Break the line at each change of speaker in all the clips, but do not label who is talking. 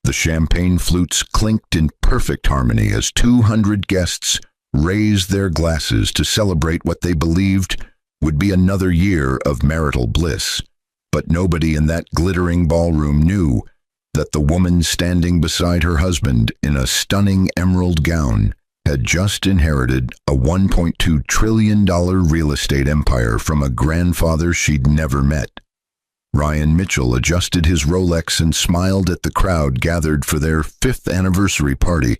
The champagne flutes clinked in perfect harmony as 200 guests raised their glasses to celebrate what they believed would be another year of marital bliss. But nobody in that glittering ballroom knew that the woman standing beside her husband in a stunning emerald gown had just inherited a $1.2 trillion real estate empire from a grandfather she'd never met. Ryan Mitchell adjusted his Rolex and smiled at the crowd gathered for their 5th anniversary party,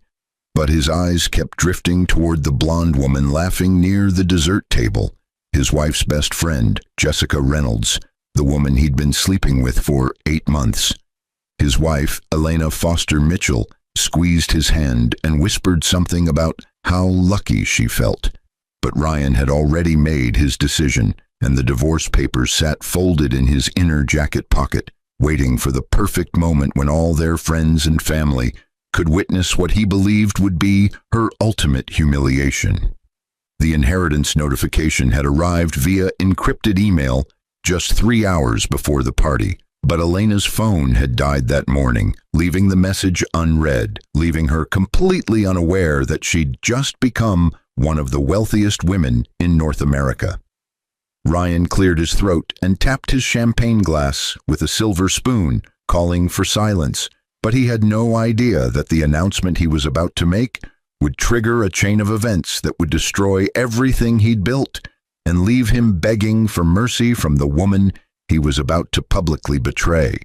but his eyes kept drifting toward the blonde woman laughing near the dessert table, his wife's best friend, Jessica Reynolds, the woman he'd been sleeping with for 8 months. His wife, Elena Foster Mitchell, squeezed his hand and whispered something about how lucky she felt. But Ryan had already made his decision, and the divorce papers sat folded in his inner jacket pocket, waiting for the perfect moment when all their friends and family could witness what he believed would be her ultimate humiliation. The inheritance notification had arrived via encrypted email just 3 hours before the party, but Elena's phone had died that morning, leaving the message unread, leaving her completely unaware that she'd just become one of the wealthiest women in North America. Ryan cleared his throat and tapped his champagne glass with a silver spoon, calling for silence, but he had no idea that the announcement he was about to make would trigger a chain of events that would destroy everything he'd built and leave him begging for mercy from the woman he was about to publicly betray.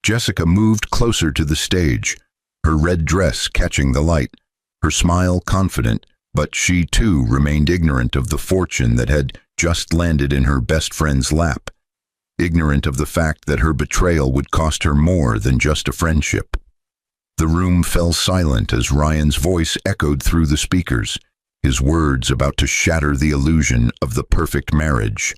Jessica moved closer to the stage, her red dress catching the light, her smile confident, but she too remained ignorant of the fortune that had just landed in her best friend's lap, ignorant of the fact that her betrayal would cost her more than just a friendship. The room fell silent as Ryan's voice echoed through the speakers, his words about to shatter the illusion of the perfect marriage.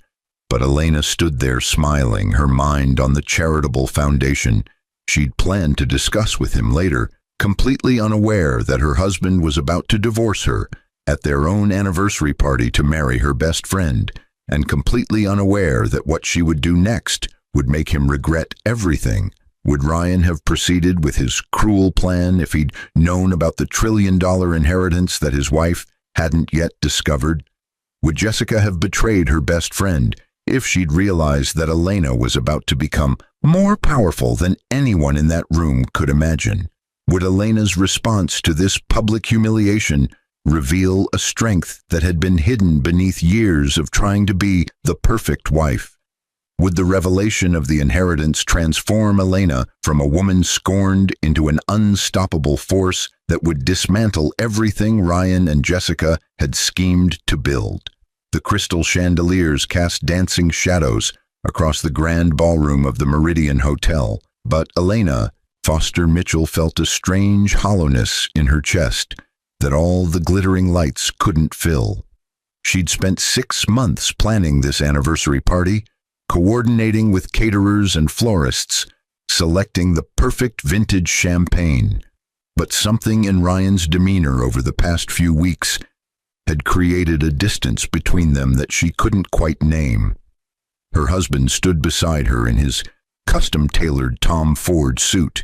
But Elena stood there smiling, her mind on the charitable foundation she'd planned to discuss with him later, completely unaware that her husband was about to divorce her at their own anniversary party to marry her best friend, and completely unaware that what she would do next would make him regret everything. Would Ryan have proceeded with his cruel plan if he'd known about the trillion-dollar inheritance that his wife hadn't yet discovered? Would Jessica have betrayed her best friend if she'd realized that Elena was about to become more powerful than anyone in that room could imagine? Would Elena's response to this public humiliation reveal a strength that had been hidden beneath years of trying to be the perfect wife? Would the revelation of the inheritance transform Elena from a woman scorned into an unstoppable force that would dismantle everything Ryan and Jessica had schemed to build? The crystal chandeliers cast dancing shadows across the grand ballroom of the Meridian Hotel, but Elena Foster Mitchell felt a strange hollowness in her chest that all the glittering lights couldn't fill. She'd spent 6 months planning this anniversary party, coordinating with caterers and florists, selecting the perfect vintage champagne. But something in Ryan's demeanor over the past few weeks had created a distance between them that she couldn't quite name. Her husband stood beside her in his custom-tailored Tom Ford suit,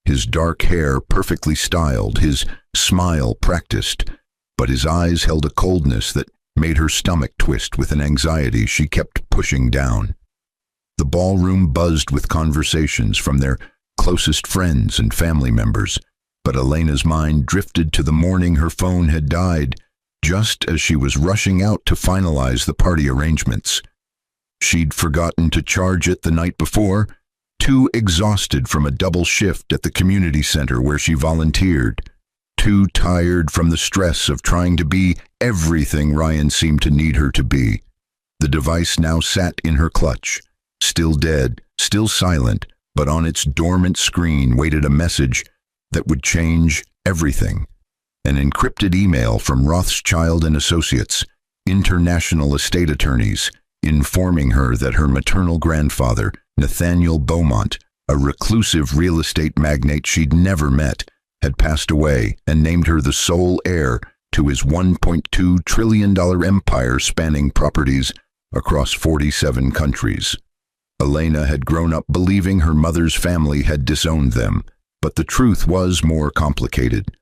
his dark hair perfectly styled, his smile practiced, but his eyes held a coldness that made her stomach twist with an anxiety she kept pushing down. The ballroom buzzed with conversations from their closest friends and family members, but Elena's mind drifted to the morning her phone had died, just as she was rushing out to finalize the party arrangements. She'd forgotten to charge it the night before, too exhausted from a double shift at the community center where she volunteered, too tired from the stress of trying to be everything Ryan seemed to need her to be. The device now sat in her clutch, still dead, still silent, but on its dormant screen waited a message that would change everything. An encrypted email from Rothschild and Associates, international estate attorneys, informing her that her maternal grandfather, Nathaniel Beaumont, a reclusive real estate magnate she'd never met, had passed away and named her the sole heir to his $1.2 trillion empire spanning properties across 47 countries. Elena had grown up believing her mother's family had disowned them, But the truth was more complicated.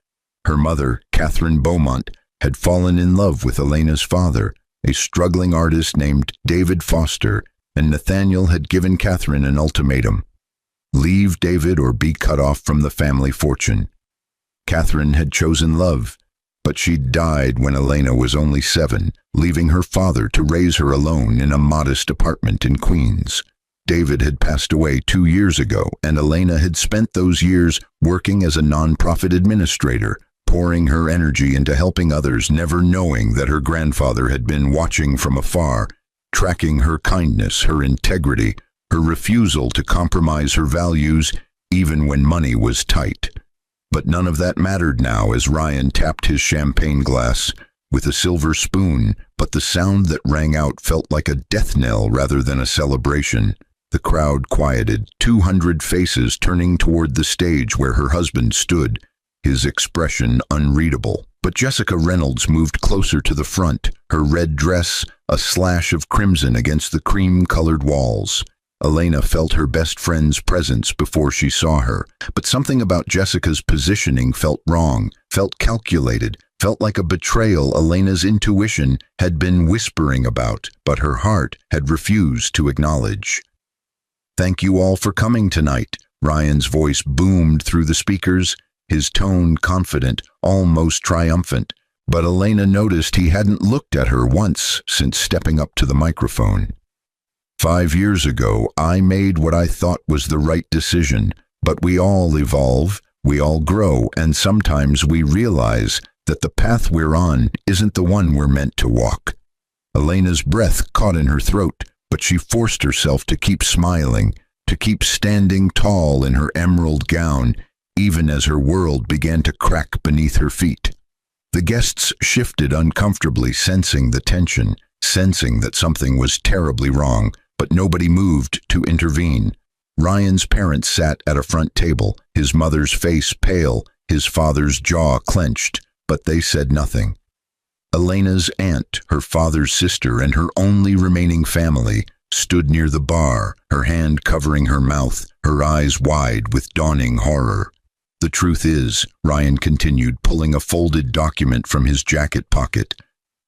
Her mother, Catherine Beaumont, had fallen in love with Elena's father, a struggling artist named David Foster, and Nathaniel had given Catherine an ultimatum: leave David or be cut off from the family fortune. Catherine had chosen love, but she'd died when Elena was only 7, leaving her father to raise her alone in a modest apartment in Queens. David had passed away 2 years ago, and Elena had spent those years working as a nonprofit administrator, pouring her energy into helping others, never knowing that her grandfather had been watching from afar, tracking her kindness, her integrity, her refusal to compromise her values, even when money was tight. But none of that mattered now as Ryan tapped his champagne glass with a silver spoon, but the sound that rang out felt like a death knell rather than a celebration. The crowd quieted, 200 faces turning toward the stage where her husband stood, his expression unreadable. But Jessica Reynolds moved closer to the front, her red dress a slash of crimson against the cream-colored walls. Elena felt her best friend's presence before she saw her, but something about Jessica's positioning felt wrong, felt calculated, felt like a betrayal Elena's intuition had been whispering about, but her heart had refused to acknowledge. "Thank you all for coming tonight," Ryan's voice boomed through the speakers, his tone confident, almost triumphant, but Elena noticed he hadn't looked at her once since stepping up to the microphone. "5 years ago, I made what I thought was the right decision, but we all evolve, we all grow, and sometimes we realize that the path we're on isn't the one we're meant to walk." Elena's breath caught in her throat, but she forced herself to keep smiling, to keep standing tall in her emerald gown, even as her world began to crack beneath her feet. The guests shifted uncomfortably, sensing the tension, sensing that something was terribly wrong, but nobody moved to intervene. Ryan's parents sat at a front table, his mother's face pale, his father's jaw clenched, but they said nothing. Elena's aunt, her father's sister, and her only remaining family stood near the bar, her hand covering her mouth, her eyes wide with dawning horror. "The truth is," Ryan continued, pulling a folded document from his jacket pocket,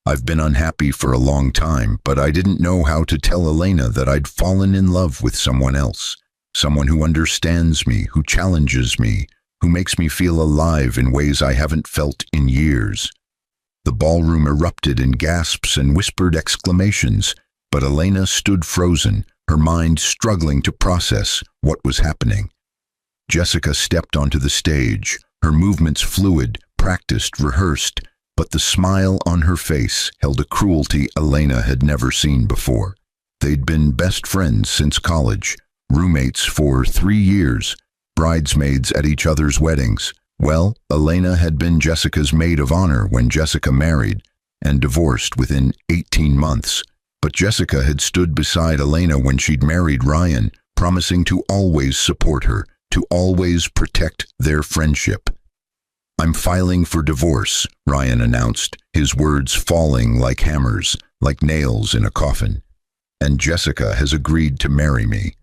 "I've been unhappy for a long time, but I didn't know how to tell Elena that I'd fallen in love with someone else, someone who understands me, who challenges me, who makes me feel alive in ways I haven't felt in years." The ballroom erupted in gasps and whispered exclamations, but Elena stood frozen, her mind struggling to process what was happening. Jessica stepped onto the stage, her movements fluid, practiced, rehearsed, but the smile on her face held a cruelty Elena had never seen before. They'd been best friends since college, roommates for 3 years, bridesmaids at each other's weddings. Well, Elena had been Jessica's maid of honor when Jessica married, and divorced within 18 months. But Jessica had stood beside Elena when she'd married Ryan, promising to always support her, to always protect their friendship. "I'm filing for divorce," Ryan announced, his words falling like hammers, like nails in a coffin. "And Jessica has agreed to marry me.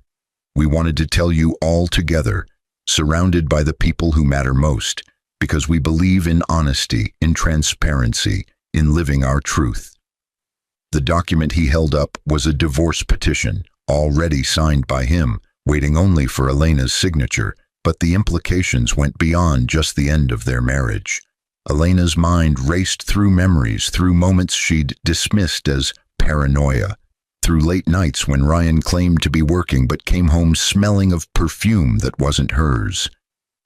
We wanted to tell you all together, surrounded by the people who matter most, because we believe in honesty, in transparency, in living our truth." The document he held up was a divorce petition, already signed by him, waiting only for Elena's signature, but the implications went beyond just the end of their marriage. Elena's mind raced through memories, through moments she'd dismissed as paranoia, through late nights when Ryan claimed to be working but came home smelling of perfume that wasn't hers.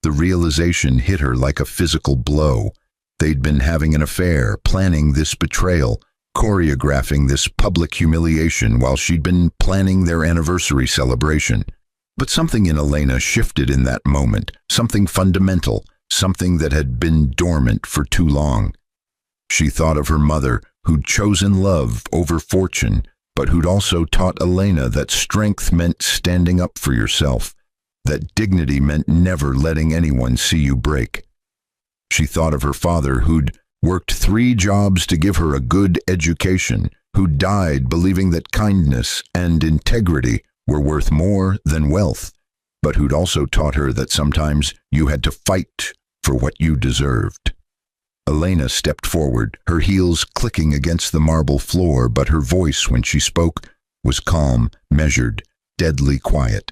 The realization hit her like a physical blow. They'd been having an affair, planning this betrayal, choreographing this public humiliation while she'd been planning their anniversary celebration. But something in Elena shifted in that moment, something fundamental, something that had been dormant for too long. She thought of her mother, who'd chosen love over fortune, but who'd also taught Elena that strength meant standing up for yourself, that dignity meant never letting anyone see you break. She thought of her father, who'd worked 3 jobs to give her a good education, who died believing that kindness and integrity were worth more than wealth. but who'd also taught her that sometimes you had to fight for what you deserved. Elena stepped forward, her heels clicking against the marble floor, but her voice, when she spoke, was calm, measured, deadly quiet.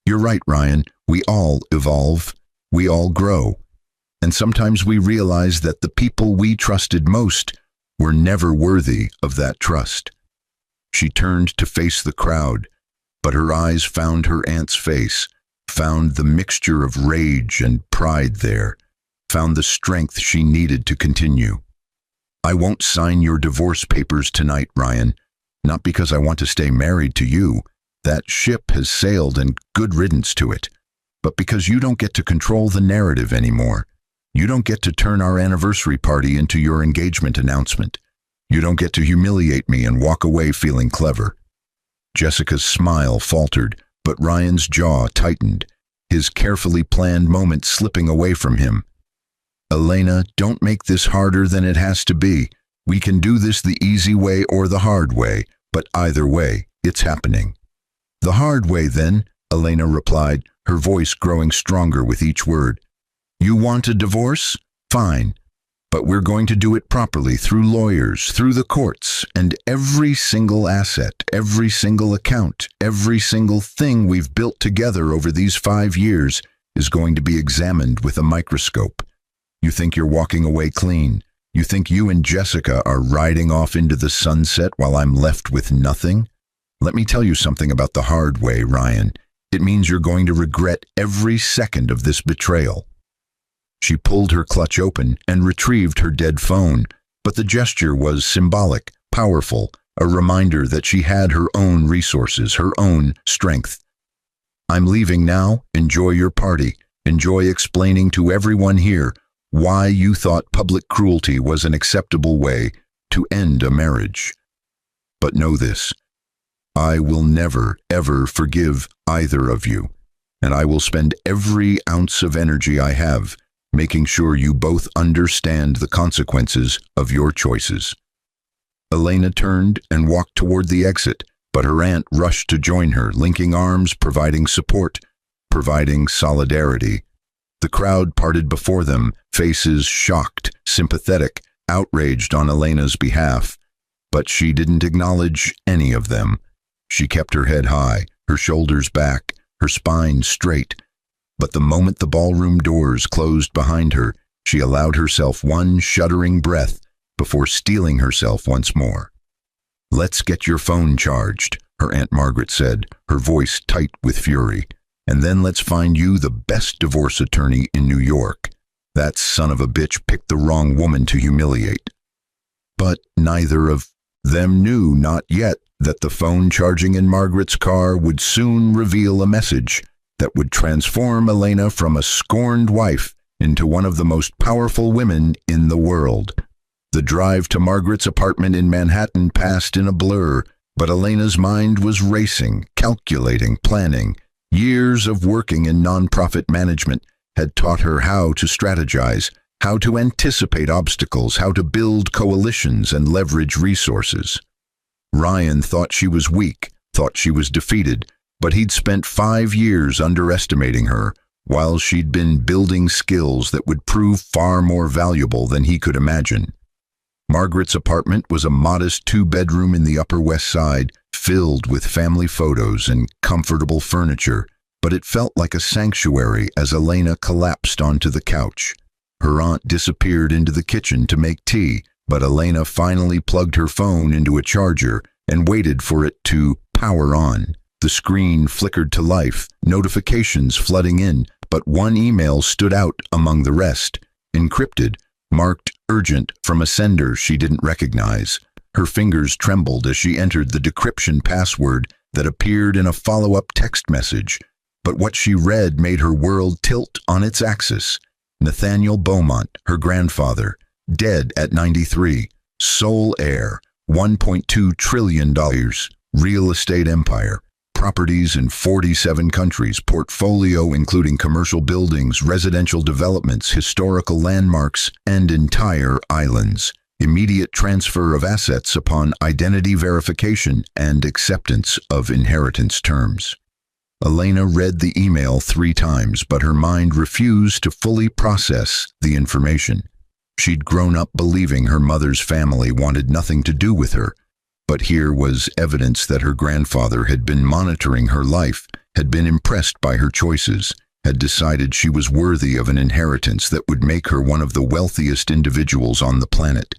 You're right, Ryan. We all evolve. We all grow. And sometimes we realize that the people we trusted most were never worthy of that trust. She turned to face the crowd, but her eyes found her aunt's face, found the mixture of rage and pride there, found the strength she needed to continue. I won't sign your divorce papers tonight, Ryan, not because I want to stay married to you. That ship has sailed and good riddance to it, but because you don't get to control the narrative anymore. You don't get to turn our anniversary party into your engagement announcement. You don't get to humiliate me and walk away feeling clever. Jessica's smile faltered, but Ryan's jaw tightened, his carefully planned moment slipping away from him. Elena, don't make this harder than it has to be. We can do this the easy way or the hard way, but either way, it's happening. The hard way, then, Elena replied, her voice growing stronger with each word. You want a divorce? Fine. But we're going to do it properly, through lawyers, through the courts, and every single asset, every single account, every single thing we've built together over these 5 years is going to be examined with a microscope. You think you're walking away clean? You think you and Jessica are riding off into the sunset while I'm left with nothing? Let me tell you something about the hard way, Ryan. It means you're going to regret every second of this betrayal. She pulled her clutch open and retrieved her dead phone, but the gesture was symbolic, powerful, a reminder that she had her own resources, her own strength. I'm leaving now. Enjoy your party. Enjoy explaining to everyone here why you thought public cruelty was an acceptable way to end a marriage. But know this, I will never, ever forgive either of you, and I will spend every ounce of energy I have making sure you both understand the consequences of your choices. Elena turned and walked toward the exit, but her aunt rushed to join her, linking arms, providing support, providing solidarity. The crowd parted before them, faces shocked, sympathetic, outraged on Elena's behalf. But she didn't acknowledge any of them. She kept her head high, her shoulders back, her spine straight. But the moment the ballroom doors closed behind her, she allowed herself one shuddering breath before steeling herself once more. Let's get your phone charged, her Aunt Margaret said, her voice tight with fury. And then let's find you the best divorce attorney in New York. That son of a bitch picked the wrong woman to humiliate. But neither of them knew, not yet, that the phone charging in Margaret's car would soon reveal a message that would transform Elena from a scorned wife into one of the most powerful women in the world. The drive to Margaret's apartment in Manhattan passed in a blur, but Elena's mind was racing, calculating, planning. Years of working in nonprofit management had taught her how to strategize, how to anticipate obstacles, how to build coalitions and leverage resources. Ryan thought she was weak, thought she was defeated, but he'd spent 5 years underestimating her, while she'd been building skills that would prove far more valuable than he could imagine. Margaret's apartment was a modest 2-bedroom in the Upper West Side, filled with family photos and comfortable furniture, but it felt like a sanctuary as Elena collapsed onto the couch. Her aunt disappeared into the kitchen to make tea, but Elena finally plugged her phone into a charger and waited for it to power on. The screen flickered to life, notifications flooding in, but one email stood out among the rest, encrypted, marked urgent from a sender she didn't recognize. Her fingers trembled as she entered the decryption password that appeared in a follow-up text message, but what she read made her world tilt on its axis. Nathaniel Beaumont, her grandfather, dead at 93, sole heir, $1.2 trillion, real estate empire, properties in 47 countries, portfolio including commercial buildings, residential developments, historical landmarks, and entire islands. Immediate transfer of assets upon identity verification and acceptance of inheritance terms. Elena read the email 3 times, but her mind refused to fully process the information. She'd grown up believing her mother's family wanted nothing to do with her, but here was evidence that her grandfather had been monitoring her life, had been impressed by her choices, had decided she was worthy of an inheritance that would make her one of the wealthiest individuals on the planet.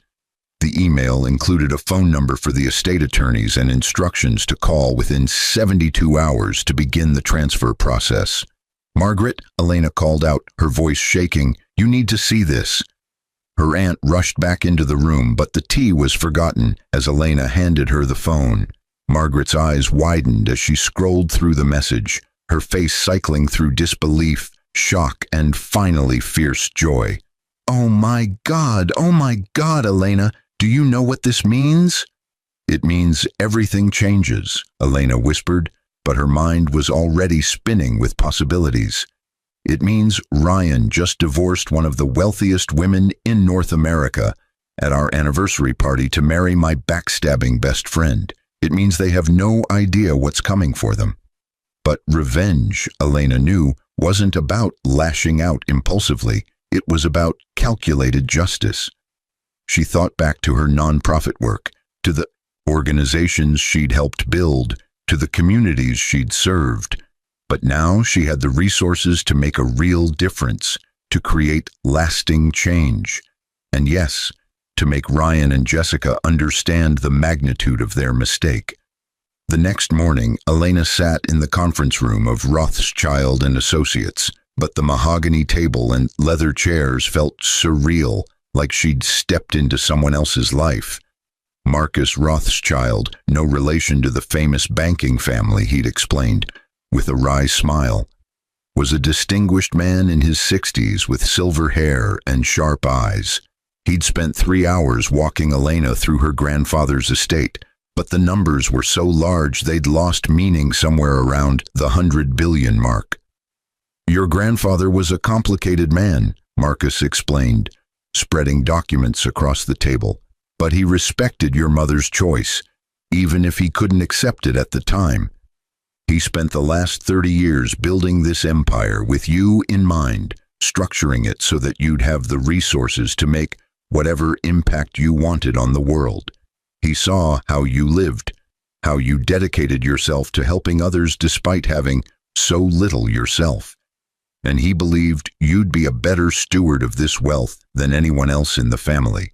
The email included a phone number for the estate attorneys and instructions to call within 72 hours to begin the transfer process. "Margaret," Elena called out, her voice shaking, "you need to see this." Her aunt rushed back into the room, but the tea was forgotten as Elena handed her the phone. Margaret's eyes widened as she scrolled through the message, her face cycling through disbelief, shock, and finally fierce joy. Oh my God, Elena, do you know what this means?" "It means everything changes," Elena whispered, but her mind was already spinning with possibilities. "It means Ryan just divorced one of the wealthiest women in North America at our anniversary party to marry my backstabbing best friend. It means they have no idea what's coming for them." But revenge, Elena knew, wasn't about lashing out impulsively. It was about calculated justice. She thought back to her nonprofit work, to the organizations she'd helped build, to the communities she'd served. But now she had the resources to make a real difference, to create lasting change. And yes, to make Ryan and Jessica understand the magnitude of their mistake. The next morning, Elena sat in the conference room of Rothschild and Associates, but the mahogany table and leather chairs felt surreal, like she'd stepped into someone else's life. Marcus Rothschild, no relation to the famous banking family, he'd explained, with a wry smile, was a distinguished man in his 60s with silver hair and sharp eyes. He'd spent 3 hours walking Elena through her grandfather's estate, but the numbers were so large they'd lost meaning somewhere around the 100 billion mark. "Your grandfather was a complicated man," Marcus explained, spreading documents across the table, "but he respected your mother's choice, even if he couldn't accept it at the time. He spent the last 30 years building this empire with you in mind, structuring it so that you'd have the resources to make whatever impact you wanted on the world. He saw how you lived, how you dedicated yourself to helping others despite having so little yourself. And he believed you'd be a better steward of this wealth than anyone else in the family."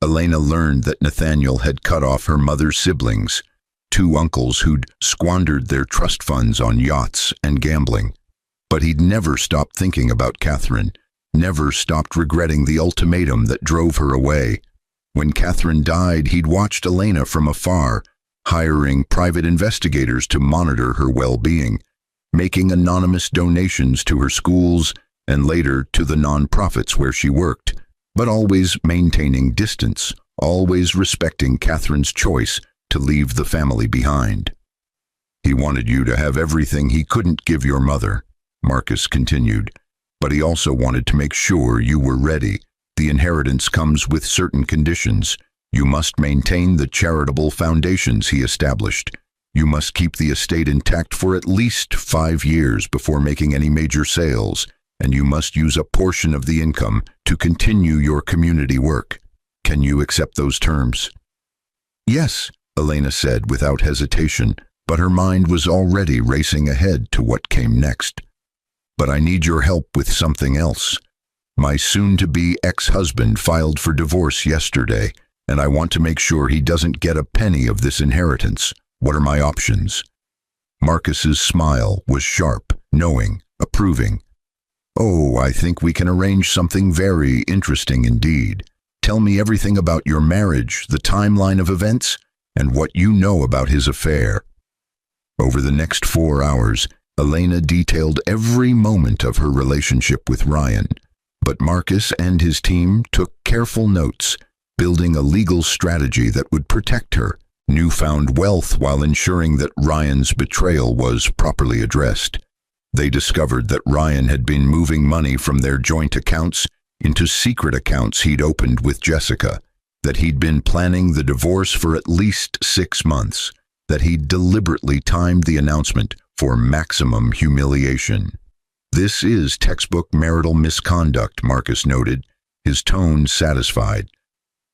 Elena learned that Nathaniel had cut off her mother's siblings, 2 uncles who'd squandered their trust funds on yachts and gambling. But he'd never stopped thinking about Catherine, never stopped regretting the ultimatum that drove her away. When Catherine died, he'd watched Elena from afar, hiring private investigators to monitor her well-being, making anonymous donations to her schools and later to the nonprofits where she worked, but always maintaining distance, always respecting Catherine's choice to leave the family behind. "He wanted you to have everything he couldn't give your mother," Marcus continued, "but he also wanted to make sure you were ready. The inheritance comes with certain conditions. You must maintain the charitable foundations he established. You must keep the estate intact for at least 5 years before making any major sales, and you must use a portion of the income to continue your community work. Can you accept those terms?" "Yes," Elena said without hesitation, but her mind was already racing ahead to what came next. "But I need your help with something else. My soon-to-be ex-husband filed for divorce yesterday, and I want to make sure he doesn't get a penny of this inheritance. What are my options?" Marcus's smile was sharp, knowing, approving. "Oh, I think we can arrange something very interesting indeed. Tell me everything about your marriage, the timeline of events, and what you know about his affair." Over the next 4 hours, Elena detailed every moment of her relationship with Ryan, but Marcus and his team took careful notes, building a legal strategy that would protect her newfound wealth while ensuring that Ryan's betrayal was properly addressed. They discovered that Ryan had been moving money from their joint accounts into secret accounts he'd opened with Jessica, that he'd been planning the divorce for at least 6 months, that he'd deliberately timed the announcement for maximum humiliation. "This is textbook marital misconduct," Marcus noted, his tone satisfied.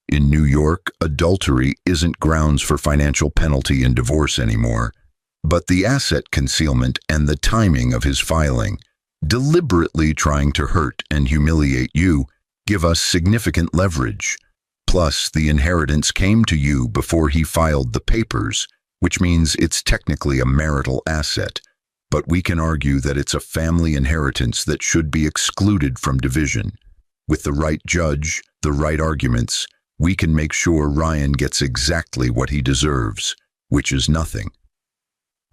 "In New York, adultery isn't grounds for financial penalty in divorce anymore, but the asset concealment and the timing of his filing, deliberately trying to hurt and humiliate you, give us significant leverage. Plus, the inheritance came to you before he filed the papers, which means it's technically a marital asset, but we can argue that it's a family inheritance that should be excluded from division. With the right judge, the right arguments, we can make sure Ryan gets exactly what he deserves, which is nothing."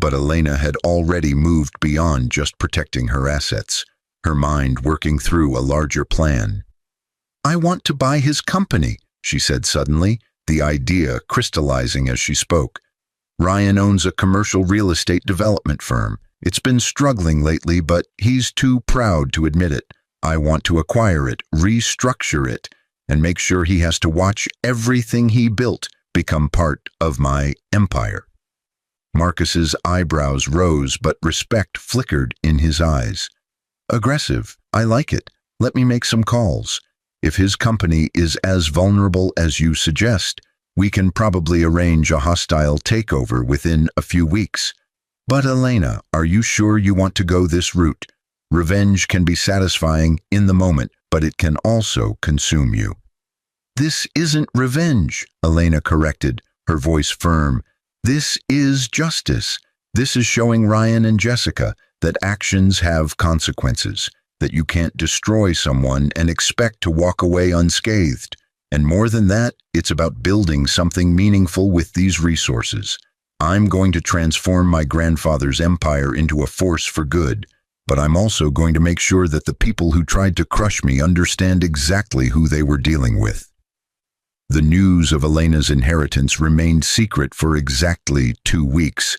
But Elena had already moved beyond just protecting her assets, her mind working through a larger plan. "I want to buy his company," she said suddenly, the idea crystallizing as she spoke. "Ryan owns a commercial real estate development firm. It's been struggling lately, but he's too proud to admit it. I want to acquire it, restructure it, and make sure he has to watch everything he built become part of my empire." Marcus's eyebrows rose, but respect flickered in his eyes. "Aggressive. I like it. Let me make some calls. If his company is as vulnerable as you suggest, we can probably arrange a hostile takeover within a few weeks. But Elena, are you sure you want to go this route? Revenge can be satisfying in the moment, but it can also consume you." "This isn't revenge," Elena corrected, her voice firm. "This is justice. This is showing Ryan and Jessica that actions have consequences, that you can't destroy someone and expect to walk away unscathed. And more than that, it's about building something meaningful with these resources. I'm going to transform my grandfather's empire into a force for good, but I'm also going to make sure that the people who tried to crush me understand exactly who they were dealing with." The news of Elena's inheritance remained secret for exactly 2 weeks,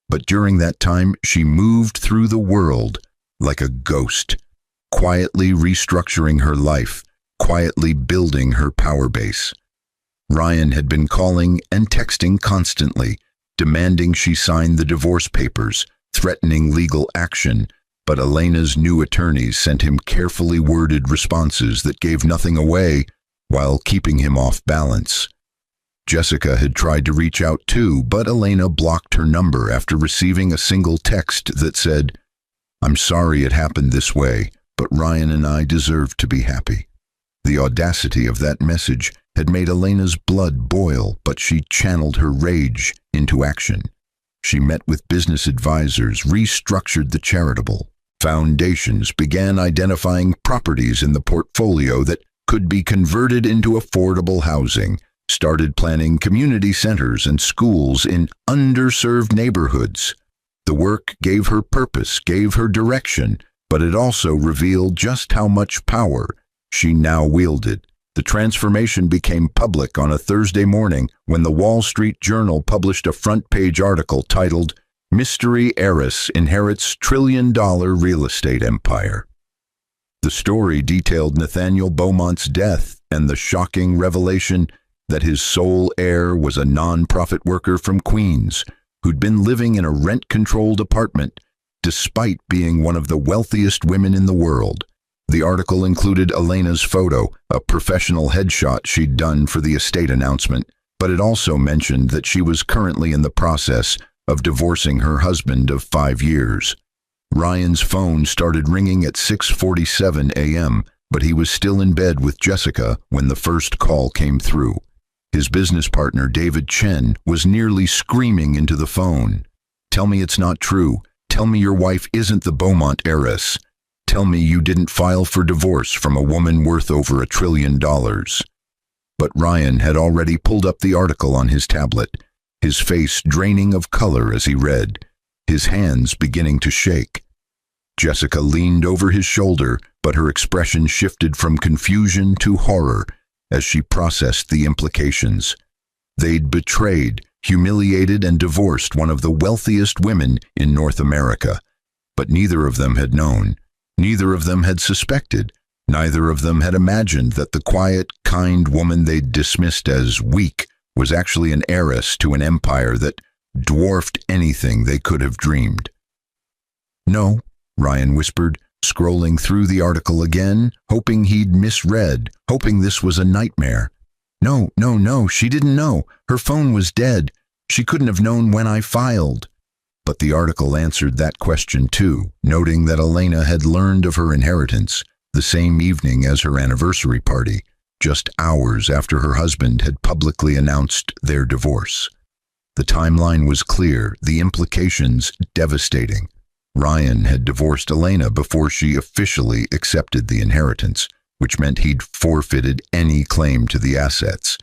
but during that time she moved through the world like a ghost, quietly restructuring her life, quietly building her power base. Ryan had been calling and texting constantly, demanding she sign the divorce papers, threatening legal action, but Elena's new attorneys sent him carefully worded responses that gave nothing away while keeping him off balance. Jessica had tried to reach out too, but Elena blocked her number after receiving a single text that said, "I'm sorry it happened this way, but Ryan and I deserve to be happy." The audacity of that message had made Elena's blood boil, but she channeled her rage into action. She met with business advisors, restructured the charitable foundations, began identifying properties in the portfolio that could be converted into affordable housing, started planning community centers and schools in underserved neighborhoods. The work gave her purpose, gave her direction, but it also revealed just how much power she now wielded. The transformation became public on a Thursday morning when the Wall Street Journal published a front-page article titled, "Mystery Heiress Inherits Trillion-Dollar Real Estate Empire." The story detailed Nathaniel Beaumont's death and the shocking revelation that his sole heir was a non-profit worker from Queens who'd been living in a rent-controlled apartment despite being one of the wealthiest women in the world. The article included Elena's photo, a professional headshot she'd done for the estate announcement, but it also mentioned that she was currently in the process of divorcing her husband of 5 years. Ryan's phone started ringing at 6:47 a.m., but he was still in bed with Jessica when the first call came through. His business partner, David Chen, was nearly screaming into the phone. "Tell me it's not true. Tell me your wife isn't the Beaumont heiress. Tell me you didn't file for divorce from a woman worth over $1 trillion. But Ryan had already pulled up the article on his tablet, his face draining of color as he read, his hands beginning to shake. Jessica leaned over his shoulder, but her expression shifted from confusion to horror as she processed the implications. They'd betrayed, humiliated, and divorced one of the wealthiest women in North America, but neither of them had known. Neither of them had suspected. Neither of them had imagined that the quiet, kind woman they'd dismissed as weak was actually an heiress to an empire that dwarfed anything they could have dreamed. No, Ryan whispered, scrolling through the article again, hoping he'd misread, hoping this was a nightmare. No, she didn't know. Her phone was dead. She couldn't have known when I filed. But the article answered that question too, noting that Elena had learned of her inheritance the same evening as her anniversary party, just hours after her husband had publicly announced their divorce. The timeline was clear, the implications devastating. Ryan had divorced Elena before she officially accepted the inheritance, which meant he'd forfeited any claim to the assets.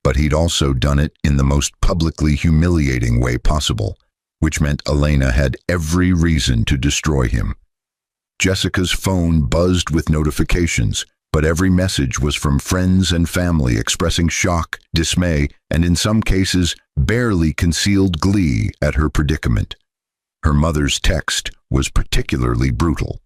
But he'd also done it in the most publicly humiliating way possible, which meant Elena had every reason to destroy him. Jessica's phone buzzed with notifications, but every message was from friends and family expressing shock, dismay, and in some cases, barely concealed glee at her predicament. Her mother's text was particularly brutal.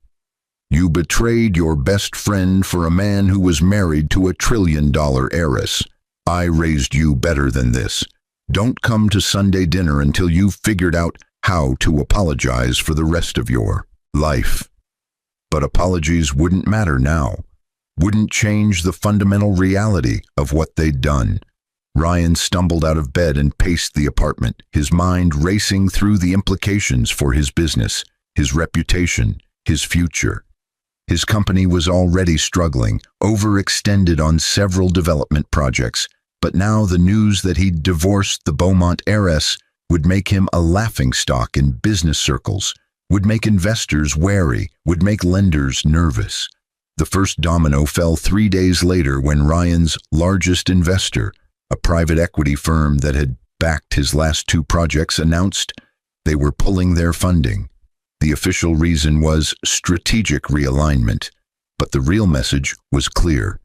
"You betrayed your best friend for a man who was married to a trillion-dollar heiress. I raised you better than this. Don't come to Sunday dinner until you've figured out how to apologize for the rest of your life." But apologies wouldn't matter now, wouldn't change the fundamental reality of what they'd done. Ryan stumbled out of bed and paced the apartment, his mind racing through the implications for his business, his reputation, his future. His company was already struggling, overextended on several development projects, but now the news that he'd divorced the Beaumont heiress would make him a laughingstock in business circles, would make investors wary, would make lenders nervous. The first domino fell 3 days later when Ryan's largest investor, a private equity firm that had backed his last 2 projects, announced they were pulling their funding. The official reason was strategic realignment, but the real message was clear.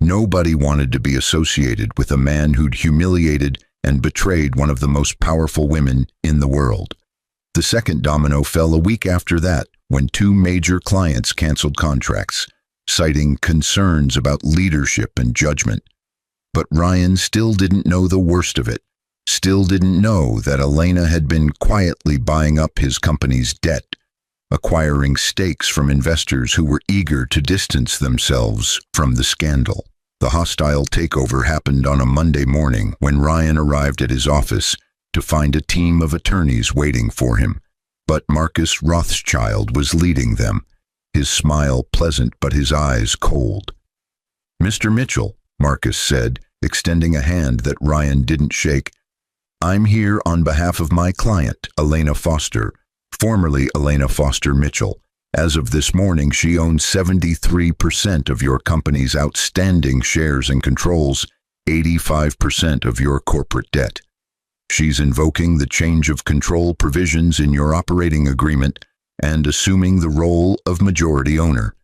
Nobody wanted to be associated with a man who'd humiliated and betrayed one of the most powerful women in the world. The second domino fell a week after that, when 2 major clients canceled contracts, citing concerns about leadership and judgment. But Ryan still didn't know the worst of it, still didn't know that Elena had been quietly buying up his company's debt, acquiring stakes from investors who were eager to distance themselves from the scandal. The hostile takeover happened on a Monday morning when Ryan arrived at his office to find a team of attorneys waiting for him. But Marcus Rothschild was leading them, his smile pleasant but his eyes cold. "Mr. Mitchell," Marcus said, extending a hand that Ryan didn't shake, "I'm here on behalf of my client, Elena Foster, formerly Elena Foster Mitchell. As of this morning, she owns 73% of your company's outstanding shares and controls 85% of your corporate debt. She's invoking the change of control provisions in your operating agreement and assuming the role of majority owner.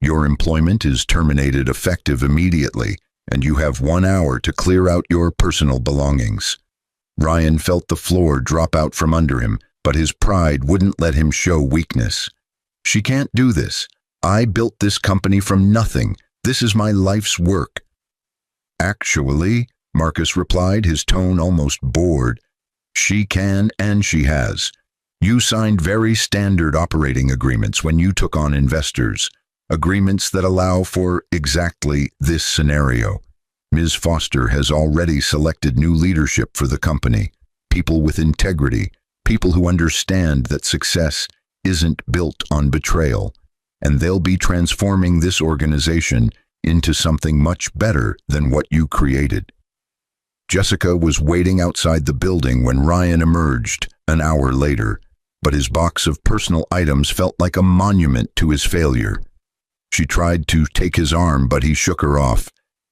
Your employment is terminated effective immediately, and you have 1 hour to clear out your personal belongings." Ryan felt the floor drop out from under him, but his pride wouldn't let him show weakness. "She can't do this. I built this company from nothing. This is my life's work." "Actually," Marcus replied, his tone almost bored, "she can and she has. You signed very standard operating agreements when you took on investors, agreements that allow for exactly this scenario. Ms. Foster has already selected new leadership for the company, people with integrity, people who understand that success isn't built on betrayal, and they'll be transforming this organization into something much better than what you created." Jessica was waiting outside the building when Ryan emerged an hour later, but his box of personal items felt like a monument to his failure. She tried to take his arm, but he shook her off,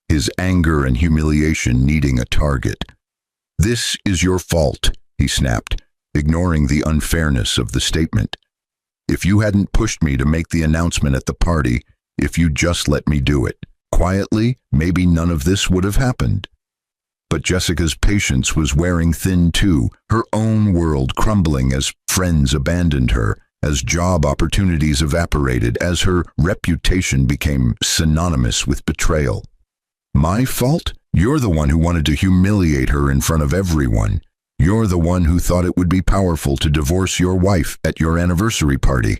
his anger and humiliation needing a target. "This is your fault," he snapped, ignoring the unfairness of the statement. "If you hadn't pushed me to make the announcement at the party, if you'd just let me do it quietly, maybe none of this would have happened." But Jessica's patience was wearing thin too, her own world crumbling as friends abandoned her, as job opportunities evaporated, as her reputation became synonymous with betrayal. "My fault? You're the one who wanted to humiliate her in front of everyone. You're the one who thought it would be powerful to divorce your wife at your anniversary party.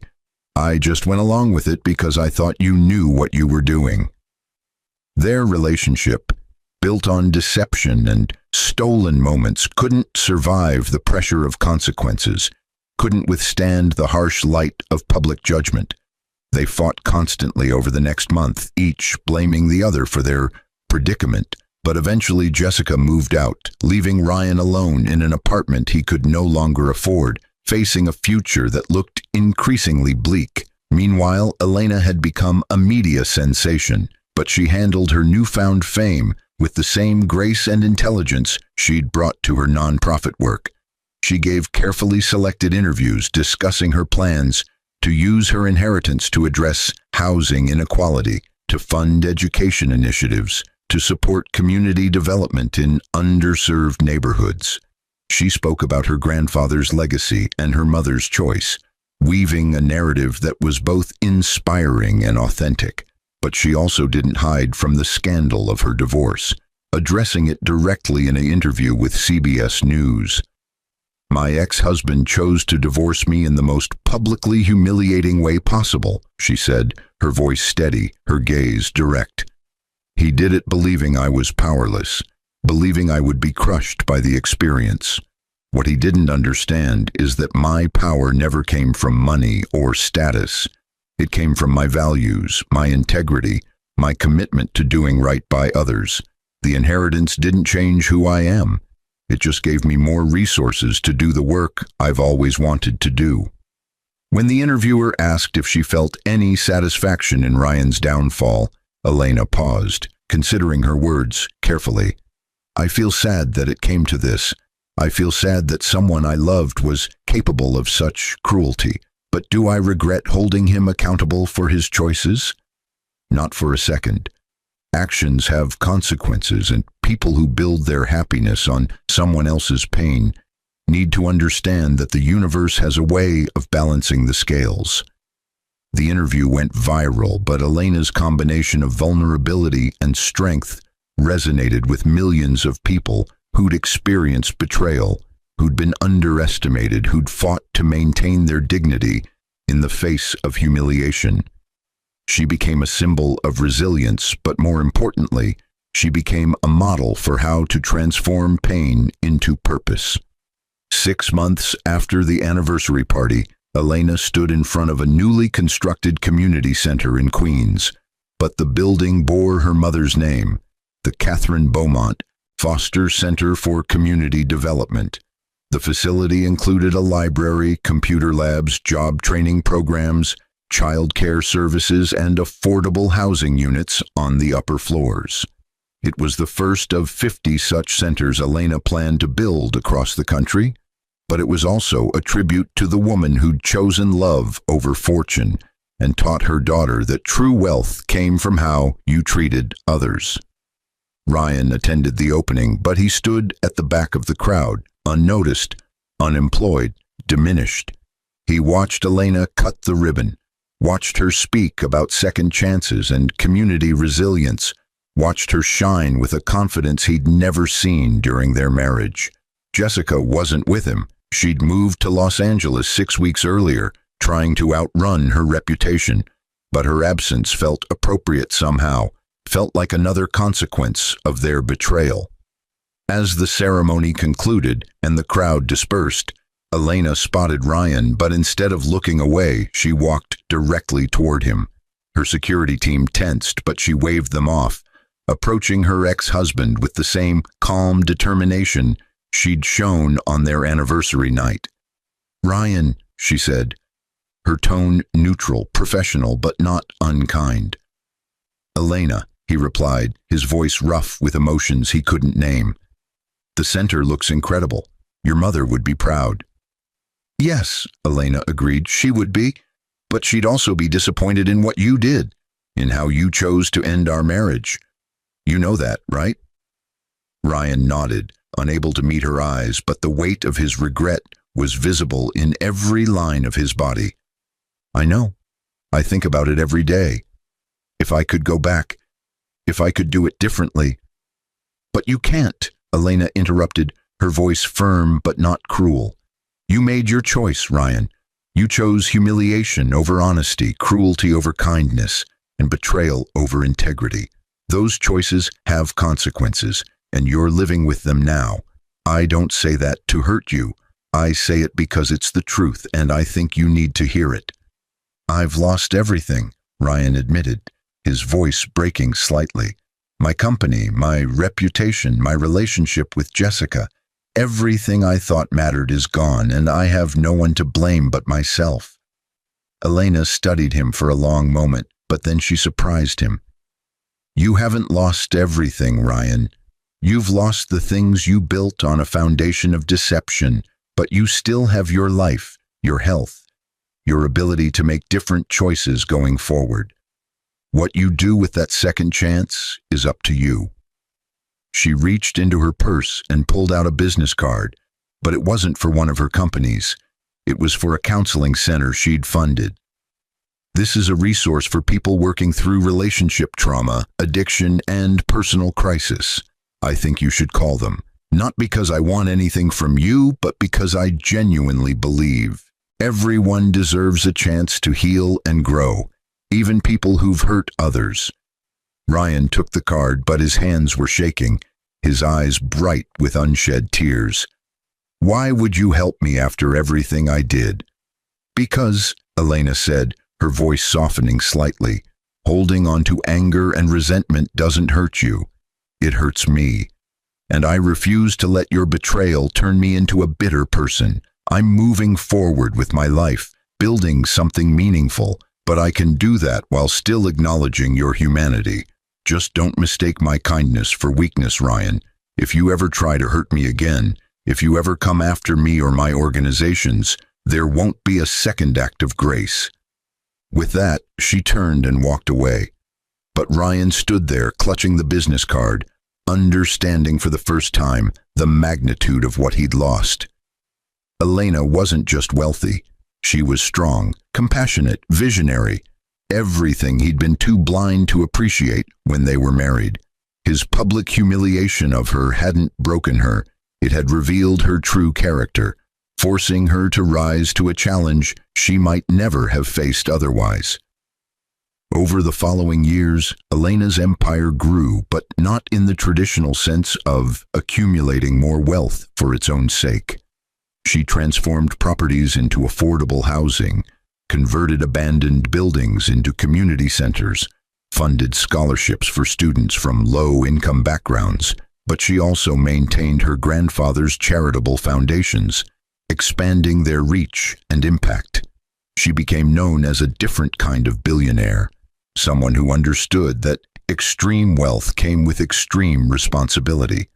I just went along with it because I thought you knew what you were doing." Their relationship, built on deception and stolen moments, couldn't survive the pressure of consequences, couldn't withstand the harsh light of public judgment. They fought constantly over the next month, each blaming the other for their predicament. But eventually Jessica moved out, leaving Ryan alone in an apartment he could no longer afford, facing a future that looked increasingly bleak. Meanwhile, Elena had become a media sensation, but she handled her newfound fame with the same grace and intelligence she'd brought to her nonprofit work. She gave carefully selected interviews discussing her plans to use her inheritance to address housing inequality, to fund education initiatives, to support community development in underserved neighborhoods. She spoke about her grandfather's legacy and her mother's choice, weaving a narrative that was both inspiring and authentic. But she also didn't hide from the scandal of her divorce, addressing it directly in an interview with CBS News. "My ex-husband chose to divorce me in the most publicly humiliating way possible," she said, her voice steady, her gaze direct. "He did it believing I was powerless, believing I would be crushed by the experience. What he didn't understand is that my power never came from money or status. It came from my values, my integrity, my commitment to doing right by others. The inheritance didn't change who I am. It just gave me more resources to do the work I've always wanted to do." When the interviewer asked if she felt any satisfaction in Ryan's downfall, Elena paused, considering her words carefully. "I feel sad that it came to this. I feel sad that someone I loved was capable of such cruelty. But do I regret holding him accountable for his choices? Not for a second. Actions have consequences, and people who build their happiness on someone else's pain need to understand that the universe has a way of balancing the scales." The interview went viral, but Elena's combination of vulnerability and strength resonated with millions of people who'd experienced betrayal, who'd been underestimated, who'd fought to maintain their dignity in the face of humiliation. She became a symbol of resilience, but more importantly, she became a model for how to transform pain into purpose. 6 months after the anniversary party, Elena stood in front of a newly constructed community center in Queens, but the building bore her mother's name, the Catherine Beaumont Foster Center for Community Development. The facility included a library, computer labs, job training programs, child care services, and affordable housing units on the upper floors. It was the first of 50 such centers Elena planned to build across the country, but it was also a tribute to the woman who'd chosen love over fortune and taught her daughter that true wealth came from how you treated others. Ryan attended the opening, but he stood at the back of the crowd, unnoticed, unemployed, diminished. He watched Elena cut the ribbon, watched her speak about second chances and community resilience, watched her shine with a confidence he'd never seen during their marriage. Jessica wasn't with him. She'd moved to Los Angeles 6 weeks earlier, trying to outrun her reputation, but her absence felt appropriate somehow, felt like another consequence of their betrayal. As the ceremony concluded and the crowd dispersed, Elena spotted Ryan, but instead of looking away, she walked directly toward him. Her security team tensed, but she waved them off, approaching her ex-husband with the same calm determination she'd shown on their anniversary night. "Ryan," she said, her tone neutral, professional, but not unkind. "Elena," he replied, his voice rough with emotions he couldn't name. "The center looks incredible. Your mother would be proud." "Yes," Elena agreed, "she would be, but she'd also be disappointed in what you did, in how you chose to end our marriage. You know that, right?" Ryan nodded, unable to meet her eyes, but the weight of his regret was visible in every line of his body. "I know. I think about it every day. If I could go back, if I could do it differently." "But you can't," Elena interrupted, her voice firm but not cruel. You made your choice, Ryan. You chose humiliation over honesty, cruelty over kindness, and betrayal over integrity. Those choices have consequences, and you're living with them now. I don't say that to hurt you. I say it because it's the truth, and I think you need to hear it. I've lost everything, Ryan admitted, his voice breaking slightly. My company, my reputation, my relationship with Jessica. Everything I thought mattered is gone, and I have no one to blame but myself. Elena studied him for a long moment, but then she surprised him. You haven't lost everything, Ryan. You've lost the things you built on a foundation of deception, but you still have your life, your health, your ability to make different choices going forward. What you do with that second chance is up to you. She reached into her purse and pulled out a business card, but it wasn't for one of her companies. It was for a counseling center she'd funded. This is a resource for people working through relationship trauma, addiction, and personal crisis. I think you should call them. Not because I want anything from you, but because I genuinely believe everyone deserves a chance to heal and grow, even people who've hurt others. Ryan took the card, but his hands were shaking, his eyes bright with unshed tears. Why would you help me after everything I did? Because, Elena said, her voice softening slightly, holding on to anger and resentment doesn't hurt you. It hurts me. And I refuse to let your betrayal turn me into a bitter person. I'm moving forward with my life, building something meaningful, but I can do that while still acknowledging your humanity. Just don't mistake my kindness for weakness, Ryan. If you ever try to hurt me again, if you ever come after me or my organizations, there won't be a second act of grace. With that, she turned and walked away. But Ryan stood there, clutching the business card, understanding for the first time the magnitude of what he'd lost. Elena wasn't just wealthy. She was strong, compassionate, visionary, everything he'd been too blind to appreciate when they were married. His public humiliation of her hadn't broken her. It had revealed her true character, forcing her to rise to a challenge she might never have faced otherwise. Over the following years, Elena's empire grew, but not in the traditional sense of accumulating more wealth for its own sake. She transformed properties into affordable housing, converted abandoned buildings into community centers, funded scholarships for students from low-income backgrounds, but she also maintained her grandfather's charitable foundations, expanding their reach and impact. She became known as a different kind of billionaire, someone who understood that extreme wealth came with extreme responsibility.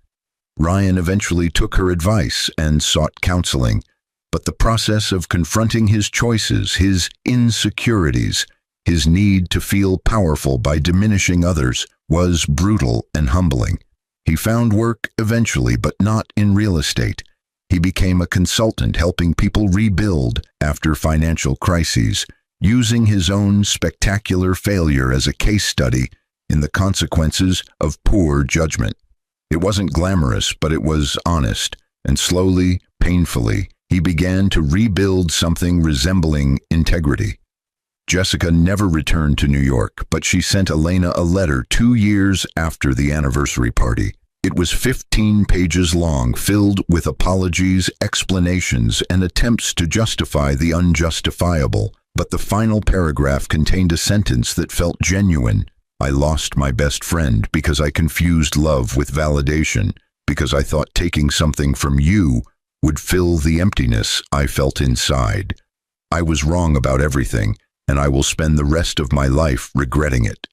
Ryan eventually took her advice and sought counseling, but the process of confronting his choices, his insecurities, his need to feel powerful by diminishing others was brutal and humbling. He found work eventually, but not in real estate. He became a consultant helping people rebuild after financial crises, using his own spectacular failure as a case study in the consequences of poor judgment. It wasn't glamorous, but it was honest, and slowly, painfully, he began to rebuild something resembling integrity. Jessica never returned to New York, but she sent Elena a letter 2 years after the anniversary party. It was 15 pages long, filled with apologies, explanations, and attempts to justify the unjustifiable. But the final paragraph contained a sentence that felt genuine. I lost my best friend because I confused love with validation, because I thought taking something from you would fill the emptiness I felt inside. I was wrong about everything, and I will spend the rest of my life regretting it.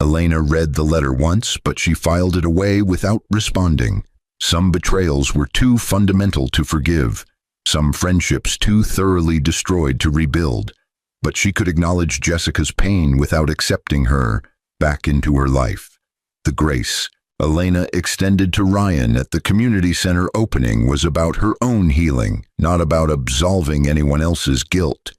Elena read the letter once, but she filed it away without responding. Some betrayals were too fundamental to forgive, some friendships too thoroughly destroyed to rebuild, but she could acknowledge Jessica's pain without accepting her back into her life. The grace Elena extended to Ryan at the community center opening was about her own healing, not about absolving anyone else's guilt.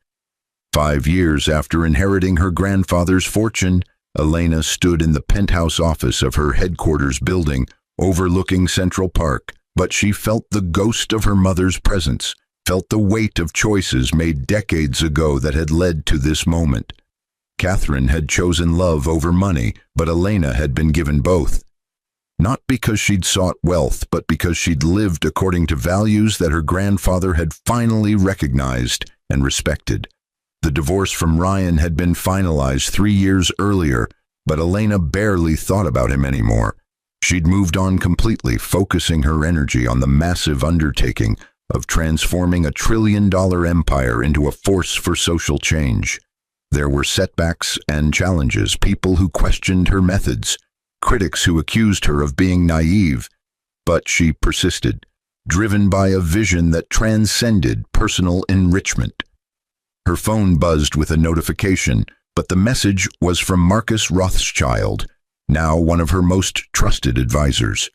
5 years after inheriting her grandfather's fortune, Elena stood in the penthouse office of her headquarters building overlooking Central Park, but she felt the ghost of her mother's presence, felt the weight of choices made decades ago that had led to this moment. Catherine had chosen love over money, but Elena had been given both. Not because she'd sought wealth, but because she'd lived according to values that her grandfather had finally recognized and respected. The divorce from Ryan had been finalized 3 years earlier, but Elena barely thought about him anymore. She'd moved on completely, focusing her energy on the massive undertaking of transforming a trillion-dollar empire into a force for social change. There were setbacks and challenges, people who questioned her methods, critics who accused her of being naive, but she persisted, driven by a vision that transcended personal enrichment. Her phone buzzed with a notification, but the message was from Marcus Rothschild, now one of her most trusted advisors.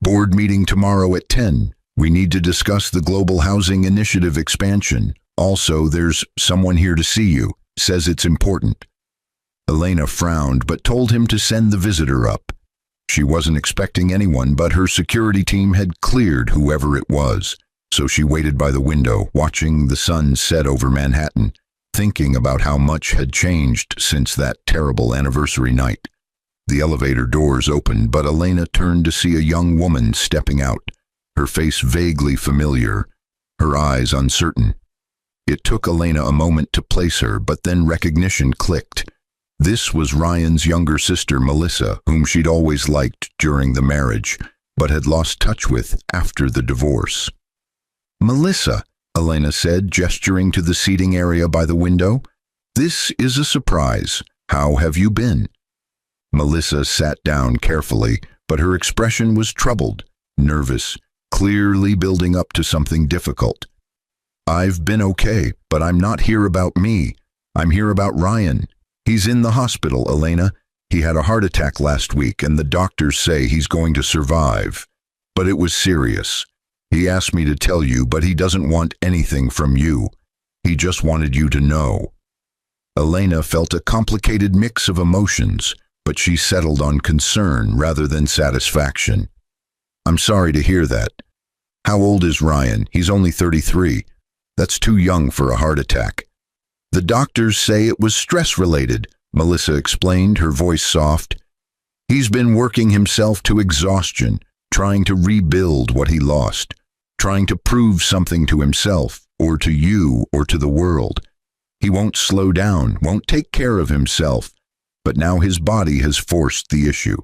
Board meeting tomorrow at 10. We need to discuss the Global Housing Initiative expansion. Also, there's someone here to see you. Says it's important. Elena frowned, but told him to send the visitor up. She wasn't expecting anyone, but her security team had cleared whoever it was. So she waited by the window, watching the sun set over Manhattan, thinking about how much had changed since that terrible anniversary night. The elevator doors opened, but Elena turned to see a young woman stepping out, her face vaguely familiar, her eyes uncertain. It took Elena a moment to place her, but then recognition clicked. This was Ryan's younger sister, Melissa, whom she'd always liked during the marriage, but had lost touch with after the divorce. "Melissa," Elena said, gesturing to the seating area by the window. "This is a surprise. How have you been?" Melissa sat down carefully, but her expression was troubled, nervous, clearly building up to something difficult. "I've been okay, but I'm not here about me. I'm here about Ryan. He's in the hospital, Elena. He had a heart attack last week, and the doctors say he's going to survive. But it was serious. He asked me to tell you, but he doesn't want anything from you. He just wanted you to know." Elena felt a complicated mix of emotions, but she settled on concern rather than satisfaction. "I'm sorry to hear that. How old is Ryan? He's only 33. That's too young for a heart attack." "The doctors say it was stress-related," Melissa explained, her voice soft. "He's been working himself to exhaustion, trying to rebuild what he lost, trying to prove something to himself, or to you, or to the world. He won't slow down, won't take care of himself, but now his body has forced the issue."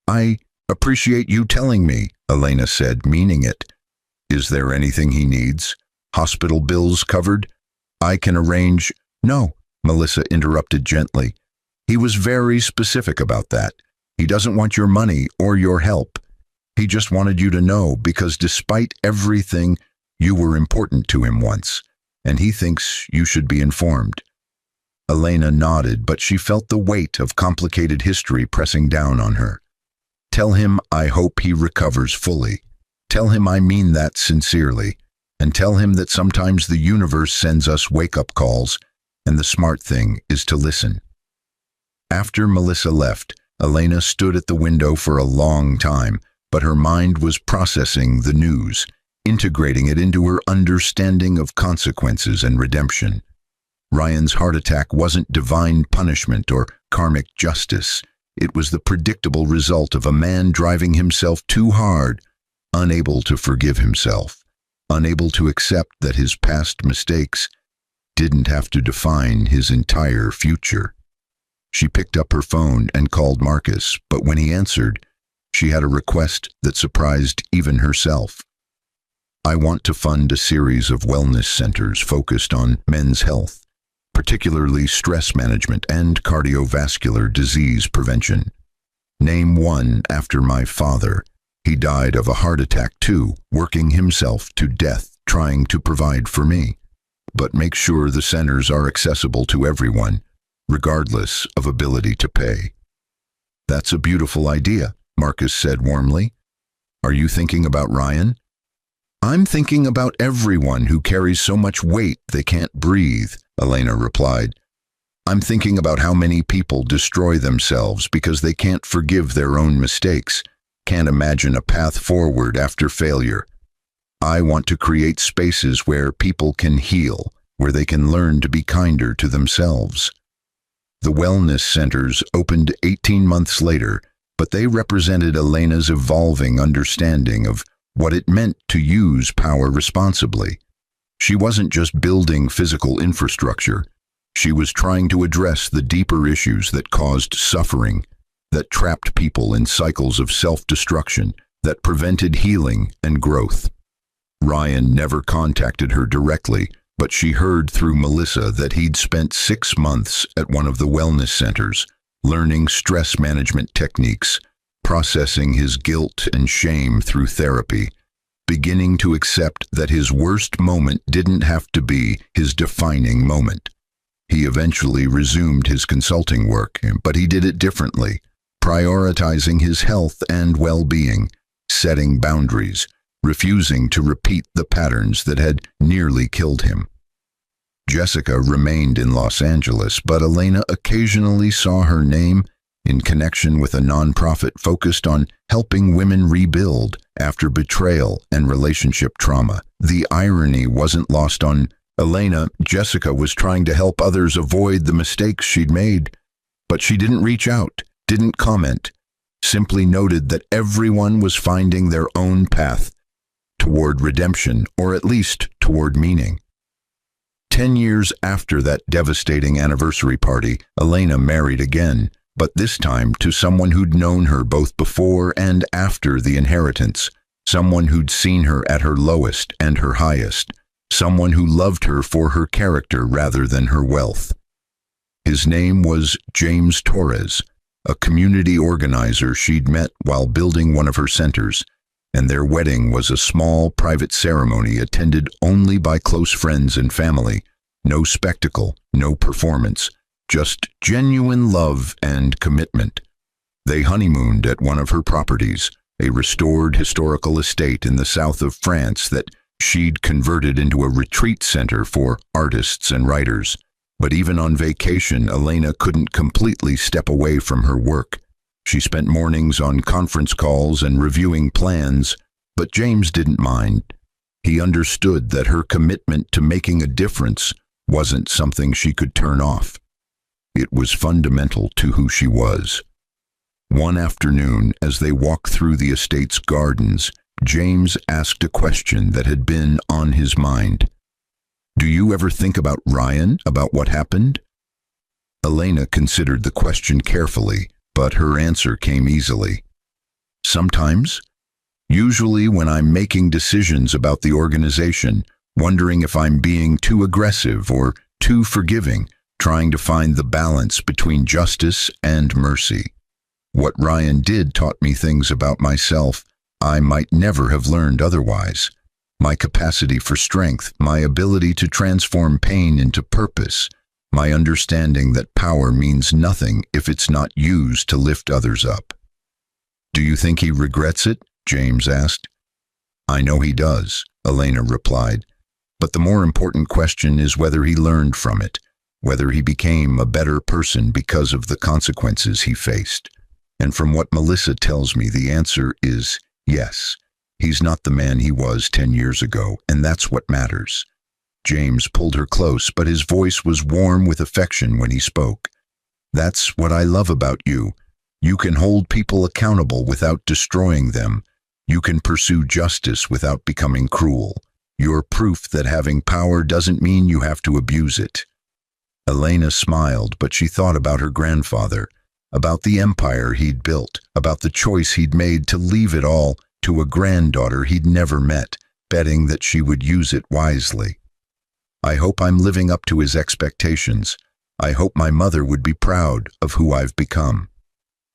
"I appreciate you telling me," Elena said, meaning it. "Is there anything he needs? Hospital bills covered? I can arrange—" "No," Melissa interrupted gently. "He was very specific about that. He doesn't want your money or your help. He just wanted you to know, because despite everything, you were important to him once, and he thinks you should be informed." Elena nodded, but she felt the weight of complicated history pressing down on her. "Tell him I hope he recovers fully. Tell him I mean that sincerely. And tell him that sometimes the universe sends us wake-up calls, and the smart thing is to listen." After Melissa left, Elena stood at the window for a long time, but her mind was processing the news, integrating it into her understanding of consequences and redemption. Ryan's heart attack wasn't divine punishment or karmic justice. It was the predictable result of a man driving himself too hard, unable to forgive himself, unable to accept that his past mistakes didn't have to define his entire future. She picked up her phone and called Marcus, but when he answered, she had a request that surprised even herself. "I want to fund a series of wellness centers focused on men's health, particularly stress management and cardiovascular disease prevention. Name one after my father. He died of a heart attack too, working himself to death trying to provide for me. But make sure the centers are accessible to everyone, regardless of ability to pay." "That's a beautiful idea," Marcus said warmly. "Are you thinking about Ryan?" "I'm thinking about everyone who carries so much weight they can't breathe," Elena replied. "I'm thinking about how many people destroy themselves because they can't forgive their own mistakes, can't imagine a path forward after failure. I want to create spaces where people can heal, where they can learn to be kinder to themselves. The wellness centers opened 18 months later, but they represented Elena's evolving understanding of what it meant to use power responsibly. She wasn't just building physical infrastructure. She was trying to address the deeper issues that caused suffering, that trapped people in cycles of self-destruction, that prevented healing and growth. Ryan never contacted her directly, but she heard through Melissa that he'd spent 6 months at one of the wellness centers, learning stress management techniques, processing his guilt and shame through therapy, beginning to accept that his worst moment didn't have to be his defining moment. He eventually resumed his consulting work, but he did it differently, prioritizing his health and well-being, setting boundaries, refusing to repeat the patterns that had nearly killed him. Jessica remained in Los Angeles, but Elena occasionally saw her name in connection with a nonprofit focused on helping women rebuild after betrayal and relationship trauma. The irony wasn't lost on Elena. Jessica was trying to help others avoid the mistakes she'd made, but she didn't reach out, didn't comment, simply noted that everyone was finding their own path toward redemption, or at least toward meaning. 10 years after that devastating anniversary party, Elena married again, but this time to someone who'd known her both before and after the inheritance, someone who'd seen her at her lowest and her highest, someone who loved her for her character rather than her wealth. His name was James Torres, a community organizer she'd met while building one of her centers, and their wedding was a small private ceremony attended only by close friends and family. No spectacle, no performance, just genuine love and commitment. They honeymooned at one of her properties, a restored historical estate in the south of France that she'd converted into a retreat center for artists and writers. But even on vacation, Elena couldn't completely step away from her work. She spent mornings on conference calls and reviewing plans, but James didn't mind. He understood that her commitment to making a difference wasn't something she could turn off. It was fundamental to who she was. One afternoon, as they walked through the estate's gardens, James asked a question that had been on his mind. "Do you ever think about Ryan, about what happened?" Elena considered the question carefully, but her answer came easily. "Sometimes. Usually when I'm making decisions about the organization, wondering if I'm being too aggressive or too forgiving, trying to find the balance between justice and mercy. What Ryan did taught me things about myself I might never have learned otherwise. My capacity for strength, my ability to transform pain into purpose, my understanding that power means nothing if it's not used to lift others up." "Do you think he regrets it?" James asked. "I know he does," Elena replied. "But the more important question is whether he learned from it, whether he became a better person because of the consequences he faced. And from what Melissa tells me, the answer is yes. He's not the man he was 10 years ago, and that's what matters." James pulled her close, but his voice was warm with affection when he spoke. "That's what I love about you. You can hold people accountable without destroying them. You can pursue justice without becoming cruel. You're proof that having power doesn't mean you have to abuse it." Elena smiled, but she thought about her grandfather, about the empire he'd built, about the choice he'd made to leave it all to a granddaughter he'd never met, betting that she would use it wisely. "I hope I'm living up to his expectations. I hope my mother would be proud of who I've become."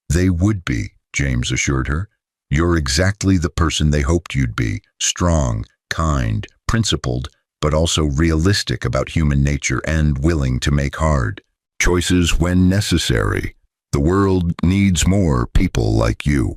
"They would be," James assured her. "You're exactly the person they hoped you'd be, strong, kind, principled, but also realistic about human nature and willing to make hard choices when necessary. The world needs more people like you."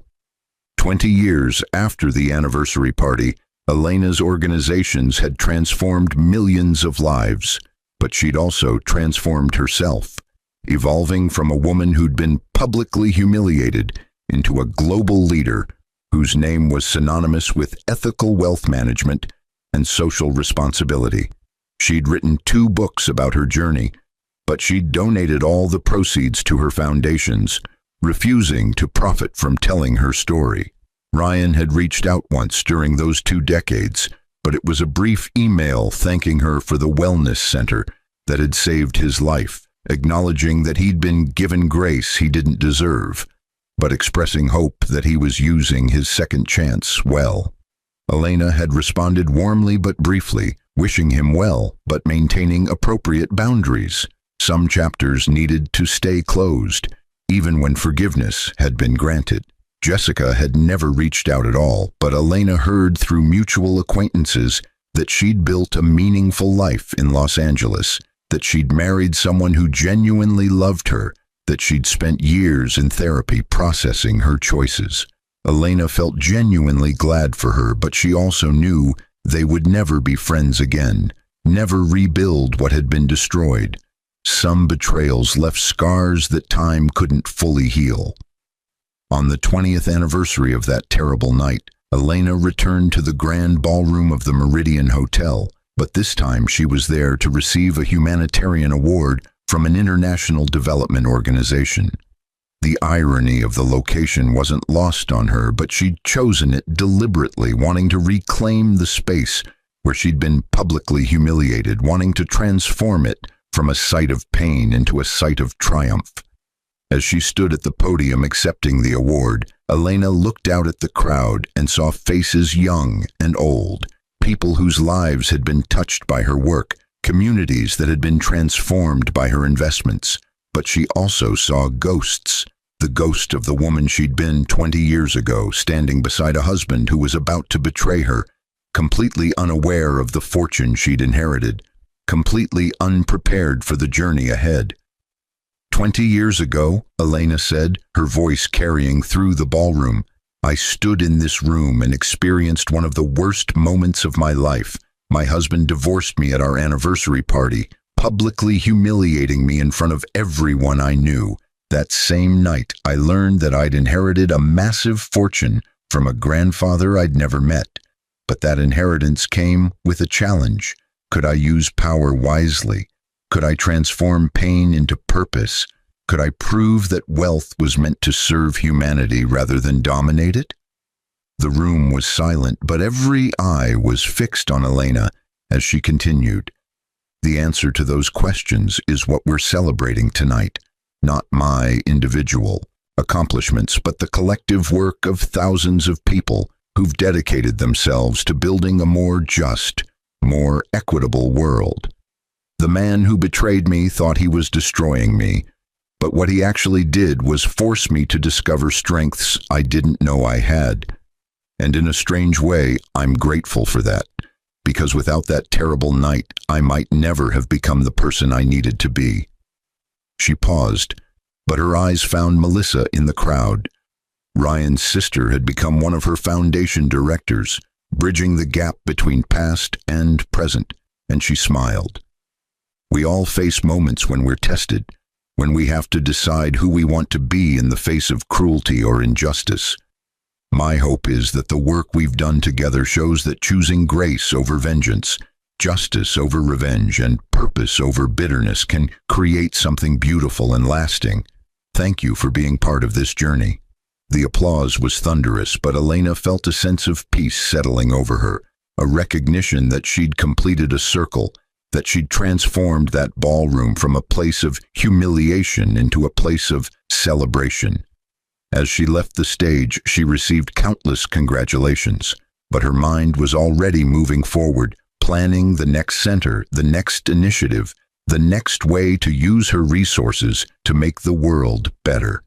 20 years after the anniversary party, Elena's organizations had transformed millions of lives, but she'd also transformed herself, evolving from a woman who'd been publicly humiliated into a global leader whose name was synonymous with ethical wealth management and social responsibility. She'd written 2 books about her journey, but she'd donated all the proceeds to her foundations, refusing to profit from telling her story. Ryan had reached out once during those 2 decades, but it was a brief email thanking her for the wellness center that had saved his life, acknowledging that he'd been given grace he didn't deserve, but expressing hope that he was using his second chance well. Elena had responded warmly but briefly, wishing him well, but maintaining appropriate boundaries. Some chapters needed to stay closed, even when forgiveness had been granted. Jessica had never reached out at all, but Elena heard through mutual acquaintances that she'd built a meaningful life in Los Angeles, that she'd married someone who genuinely loved her, that she'd spent years in therapy processing her choices. Elena felt genuinely glad for her, but she also knew they would never be friends again, never rebuild what had been destroyed. Some betrayals left scars that time couldn't fully heal. On the 20th anniversary of that terrible night, Elena returned to the grand ballroom of the Meridian Hotel, but this time she was there to receive a humanitarian award from an international development organization. The irony of the location wasn't lost on her, but she'd chosen it deliberately, wanting to reclaim the space where she'd been publicly humiliated, wanting to transform it from a site of pain into a site of triumph. As she stood at the podium accepting the award, Elena looked out at the crowd and saw faces young and old, people whose lives had been touched by her work, communities that had been transformed by her investments. But she also saw ghosts, the ghost of the woman she'd been 20 years ago, standing beside a husband who was about to betray her, completely unaware of the fortune she'd inherited, completely unprepared for the journey ahead. 20 years ago, Elena said, her voice carrying through the ballroom, I stood in this room and experienced one of the worst moments of my life. My husband divorced me at our anniversary party, publicly humiliating me in front of everyone I knew. That same night, I learned that I'd inherited a massive fortune from a grandfather I'd never met. But that inheritance came with a challenge. Could I use power wisely? Could I transform pain into purpose? Could I prove that wealth was meant to serve humanity rather than dominate it? The room was silent, but every eye was fixed on Elena as she continued. The answer to those questions is what we're celebrating tonight. Not my individual accomplishments, but the collective work of thousands of people who've dedicated themselves to building a more just, more equitable world. The man who betrayed me thought he was destroying me, but what he actually did was force me to discover strengths I didn't know I had. And in a strange way, I'm grateful for that, because without that terrible night, I might never have become the person I needed to be. She paused, but her eyes found Melissa in the crowd. Ryan's sister had become one of her foundation directors, bridging the gap between past and present, and she smiled. We all face moments when we're tested, when we have to decide who we want to be in the face of cruelty or injustice. My hope is that the work we've done together shows that choosing grace over vengeance, justice over revenge, and purpose over bitterness can create something beautiful and lasting. Thank you for being part of this journey. The applause was thunderous, but Elena felt a sense of peace settling over her, a recognition that she'd completed a circle, that she'd transformed that ballroom from a place of humiliation into a place of celebration. As she left the stage, she received countless congratulations, but her mind was already moving forward, planning the next center, the next initiative, the next way to use her resources to make the world better.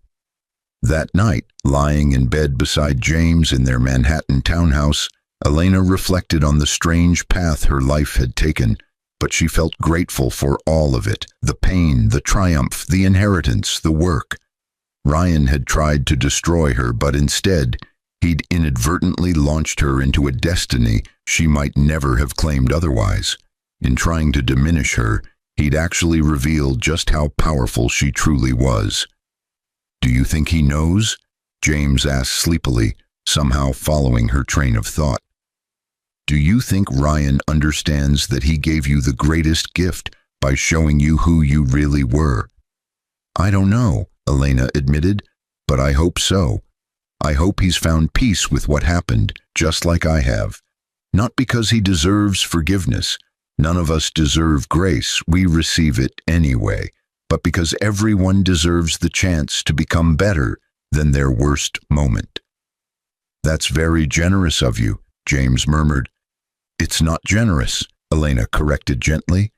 That night, lying in bed beside James in their Manhattan townhouse, Elena reflected on the strange path her life had taken, but she felt grateful for all of it, the pain, the triumph, the inheritance, the work. Ryan had tried to destroy her, but instead, he'd inadvertently launched her into a destiny she might never have claimed otherwise. In trying to diminish her, he'd actually revealed just how powerful she truly was. Do you think he knows? James asked sleepily, somehow following her train of thought. Do you think Ryan understands that he gave you the greatest gift by showing you who you really were? I don't know, Elena admitted, but I hope so. I hope he's found peace with what happened, just like I have. Not because he deserves forgiveness. None of us deserve grace, we receive it anyway, but because everyone deserves the chance to become better than their worst moment. That's very generous of you, James murmured. It's not generous, Elena corrected gently.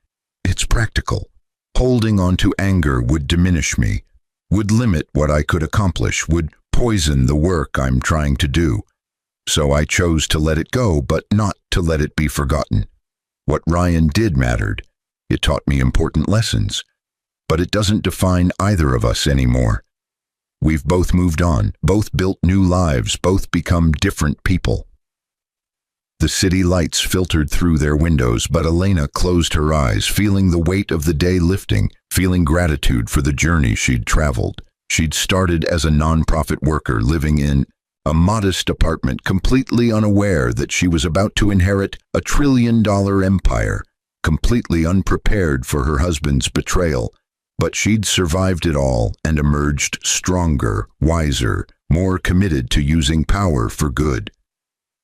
It's practical. Holding on to anger would diminish me, would limit what I could accomplish, would poison the work I'm trying to do. So I chose to let it go, but not to let it be forgotten. What Ryan did mattered. It taught me important lessons. But it doesn't define either of us anymore. We've both moved on, both built new lives, both become different people. The city lights filtered through their windows, but Elena closed her eyes, feeling the weight of the day lifting, feeling gratitude for the journey she'd traveled. She'd started as a nonprofit worker living in a modest apartment, completely unaware that she was about to inherit a trillion-dollar empire, completely unprepared for her husband's betrayal. But she'd survived it all and emerged stronger, wiser, more committed to using power for good.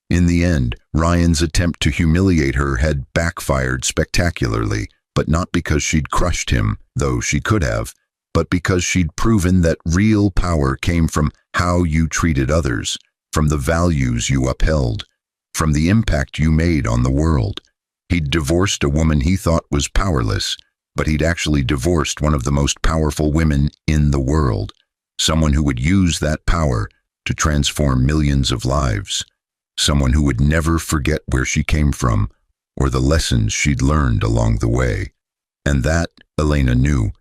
In the end, Ryan's attempt to humiliate her had backfired spectacularly, but not because she'd crushed him, though she could have, but because she'd proven that real power came from how you treated others, from the values you upheld, from the impact you made on the world. He'd divorced a woman he thought was powerless, but he'd actually divorced one of the most powerful women in the world, someone who would use that power to transform millions of lives, someone who would never forget where she came from or the lessons she'd learned along the way. And that, Elena knew,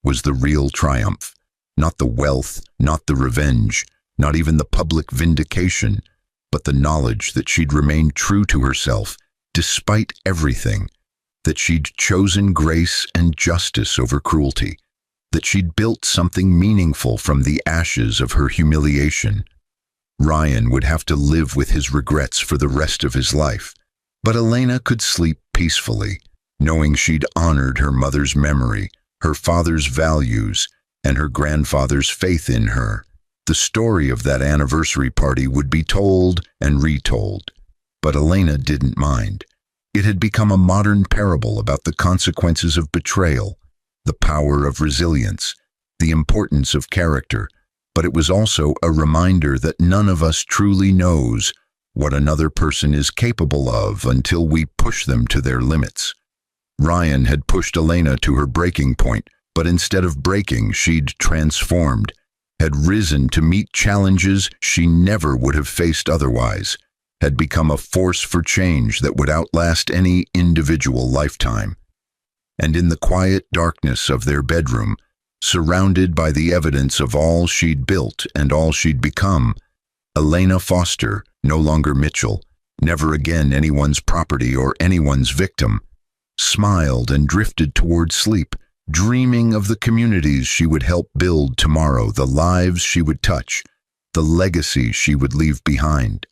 was the real triumph, not the wealth, not the revenge, not even the public vindication, but the knowledge that she'd remained true to herself, despite everything, that she'd chosen grace and justice over cruelty, that she'd built something meaningful from the ashes of her humiliation. Ryan would have to live with his regrets for the rest of his life, but Elena could sleep peacefully, knowing she'd honored her mother's memory, her father's values, and her grandfather's faith in her. The story of that anniversary party would be told and retold, but Elena didn't mind. It had become a modern parable about the consequences of betrayal, the power of resilience, the importance of character, but it was also a reminder that none of us truly knows what another person is capable of until we push them to their limits. Ryan had pushed Elena to her breaking point, but instead of breaking, she'd transformed, had risen to meet challenges she never would have faced otherwise, had become a force for change that would outlast any individual lifetime. And in the quiet darkness of their bedroom, surrounded by the evidence of all she'd built and all she'd become, Elena Foster, no longer Mitchell, never again anyone's property or anyone's victim, smiled and drifted toward sleep, dreaming of the communities she would help build tomorrow, the lives she would touch, the legacy she would leave behind.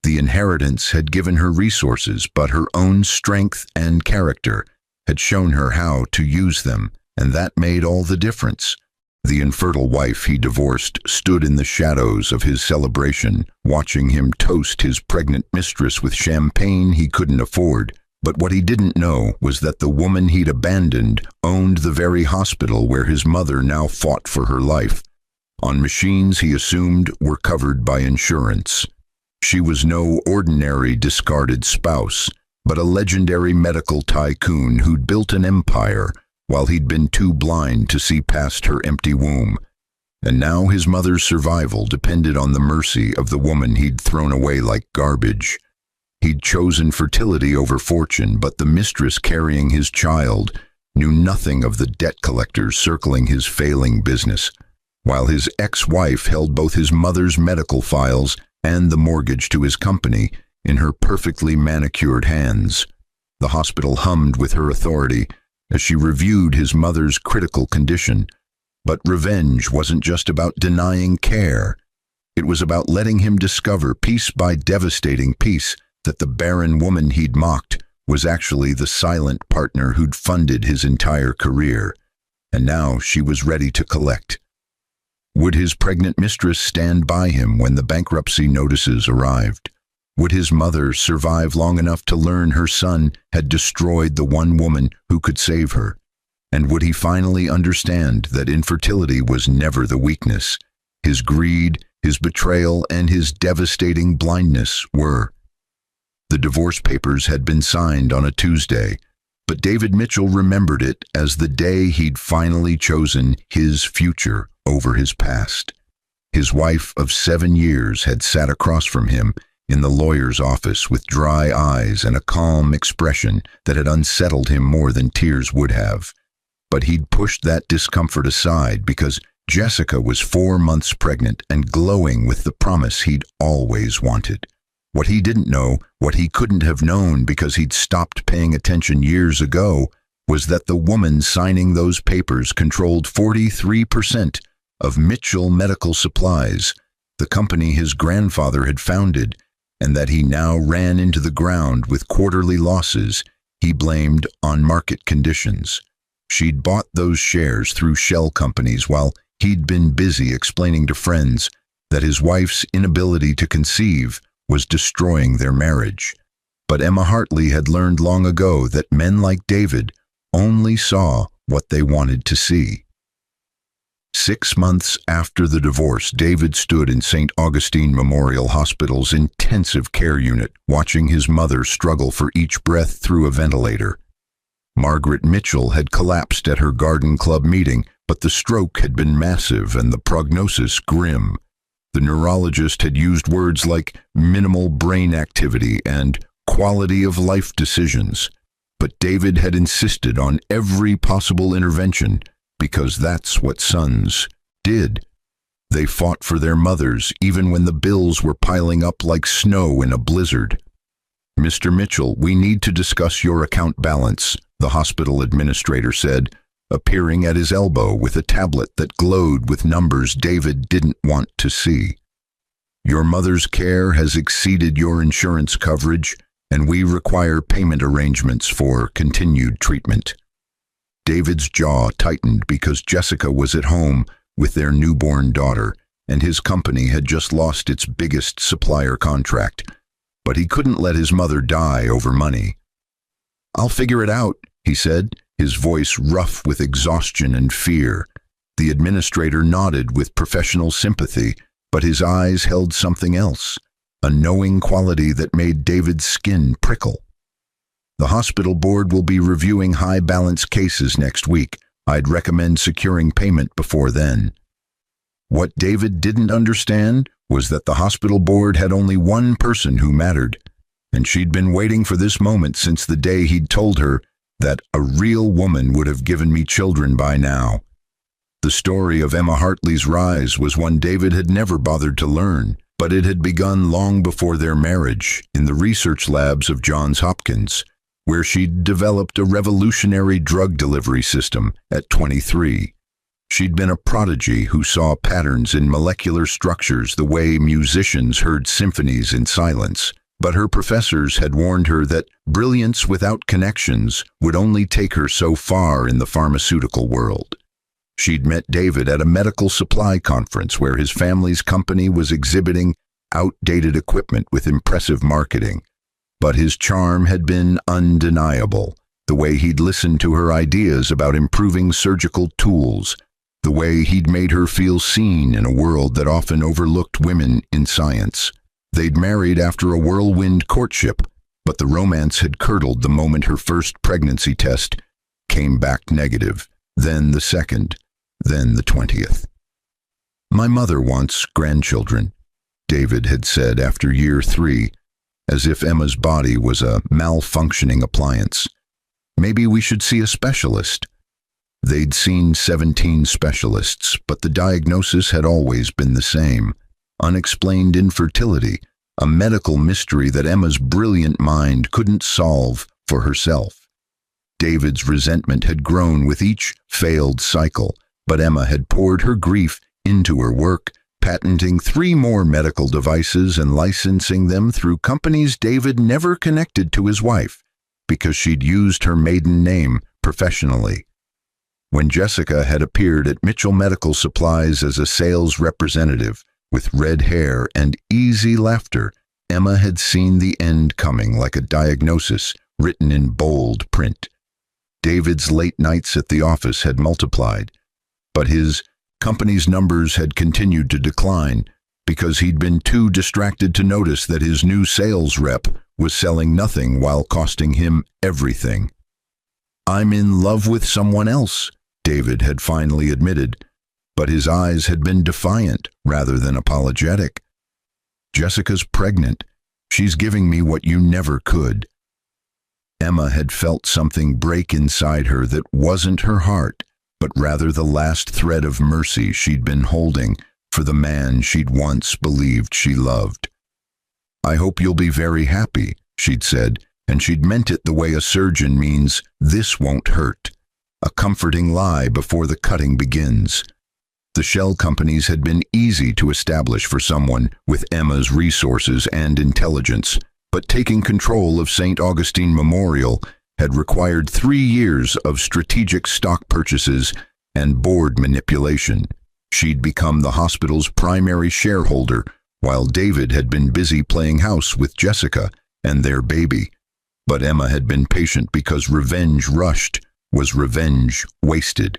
The inheritance had given her resources, but her own strength and character had shown her how to use them, and that made all the difference. The infertile wife he divorced stood in the shadows of his celebration, watching him toast his pregnant mistress with champagne he couldn't afford. But what he didn't know was that the woman he'd abandoned owned the very hospital where his mother now fought for her life, on machines he assumed were covered by insurance. She was no ordinary discarded spouse, but a legendary medical tycoon who'd built an empire while he'd been too blind to see past her empty womb. And now his mother's survival depended on the mercy of the woman he'd thrown away like garbage. He'd chosen fertility over fortune, but the mistress carrying his child knew nothing of the debt collectors circling his failing business, while his ex-wife held both his mother's medical files and the mortgage to his company in her perfectly manicured hands. The hospital hummed with her authority as she reviewed his mother's critical condition, but revenge wasn't just about denying care. It was about letting him discover, piece by devastating piece, that the barren woman he'd mocked was actually the silent partner who'd funded his entire career. And now she was ready to collect. Would his pregnant mistress stand by him when the bankruptcy notices arrived? Would his mother survive long enough to learn her son had destroyed the one woman who could save her? And would he finally understand that infertility was never the weakness? His greed, his betrayal, and his devastating blindness were. The divorce papers had been signed on a Tuesday, but David Mitchell remembered it as the day he'd finally chosen his future over his past. His wife of 7 years had sat across from him in the lawyer's office with dry eyes and a calm expression that had unsettled him more than tears would have. But he'd pushed that discomfort aside because Jessica was 4 months pregnant and glowing with the promise he'd always wanted. What he didn't know, what he couldn't have known because he'd stopped paying attention years ago, was that the woman signing those papers controlled 43% of Mitchell Medical Supplies, the company his grandfather had founded, and that he now ran into the ground with quarterly losses he blamed on market conditions. She'd bought those shares through shell companies while he'd been busy explaining to friends that his wife's inability to conceive was destroying their marriage. But Emma Hartley had learned long ago that men like David only saw what they wanted to see. 6 months after the divorce, David stood in St. Augustine Memorial Hospital's intensive care unit, watching his mother struggle for each breath through a ventilator. Margaret Mitchell had collapsed at her garden club meeting, but the stroke had been massive and the prognosis grim. The neurologist had used words like minimal brain activity and quality of life decisions, but David had insisted on every possible intervention because that's what sons did. They fought for their mothers even when the bills were piling up like snow in a blizzard. "Mr. Mitchell, we need to discuss your account balance," the hospital administrator said, appearing at his elbow with a tablet that glowed with numbers David didn't want to see. "Your mother's care has exceeded your insurance coverage, and we require payment arrangements for continued treatment." David's jaw tightened because Jessica was at home with their newborn daughter, and his company had just lost its biggest supplier contract. But he couldn't let his mother die over money. "I'll figure it out," he said, his voice rough with exhaustion and fear. The administrator nodded with professional sympathy, but his eyes held something else, a knowing quality that made David's skin prickle. "The hospital board will be reviewing high-balance cases next week. I'd recommend securing payment before then." What David didn't understand was that the hospital board had only one person who mattered, and she'd been waiting for this moment since the day he'd told her that a real woman would have given me children by now. The story of Emma Hartley's rise was one David had never bothered to learn, but it had begun long before their marriage in the research labs of Johns Hopkins, where she'd developed a revolutionary drug delivery system at 23. She'd been a prodigy who saw patterns in molecular structures the way musicians heard symphonies in silence. But her professors had warned her that brilliance without connections would only take her so far in the pharmaceutical world. She'd met David at a medical supply conference where his family's company was exhibiting outdated equipment with impressive marketing. But his charm had been undeniable, the way he'd listened to her ideas about improving surgical tools, the way he'd made her feel seen in a world that often overlooked women in science. They'd married after a whirlwind courtship, but the romance had curdled the moment her first pregnancy test came back negative, then the second, then the 20th. "My mother wants grandchildren," David had said after year 3, as if Emma's body was a malfunctioning appliance. "Maybe we should see a specialist." They'd seen 17 specialists, but the diagnosis had always been the same: unexplained infertility, a medical mystery that Emma's brilliant mind couldn't solve for herself. David's resentment had grown with each failed cycle, but Emma had poured her grief into her work, patenting 3 more medical devices and licensing them through companies David never connected to his wife because she'd used her maiden name professionally. When Jessica had appeared at Mitchell Medical Supplies as a sales representative with red hair and easy laughter, Emma had seen the end coming like a diagnosis written in bold print. David's late nights at the office had multiplied, but his company's numbers had continued to decline because he'd been too distracted to notice that his new sales rep was selling nothing while costing him everything. "I'm in love with someone else," David had finally admitted, but his eyes had been defiant rather than apologetic. "Jessica's pregnant. She's giving me what you never could." Emma had felt something break inside her that wasn't her heart, but rather the last thread of mercy she'd been holding for the man she'd once believed she loved. "I hope you'll be very happy," she'd said, and she'd meant it the way a surgeon means, "This won't hurt." A comforting lie before the cutting begins. The shell companies had been easy to establish for someone with Emma's resources and intelligence, but taking control of St. Augustine Memorial had required 3 years of strategic stock purchases and board manipulation. She'd become the hospital's primary shareholder, while David had been busy playing house with Jessica and their baby. But Emma had been patient because revenge rushed was revenge wasted.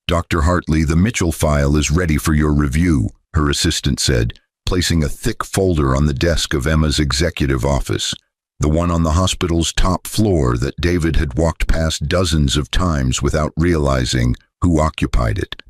"Dr. Hartley, the Mitchell file is ready for your review," her assistant said, placing a thick folder on the desk of Emma's executive office, the one on the hospital's top floor that David had walked past dozens of times without realizing who occupied it.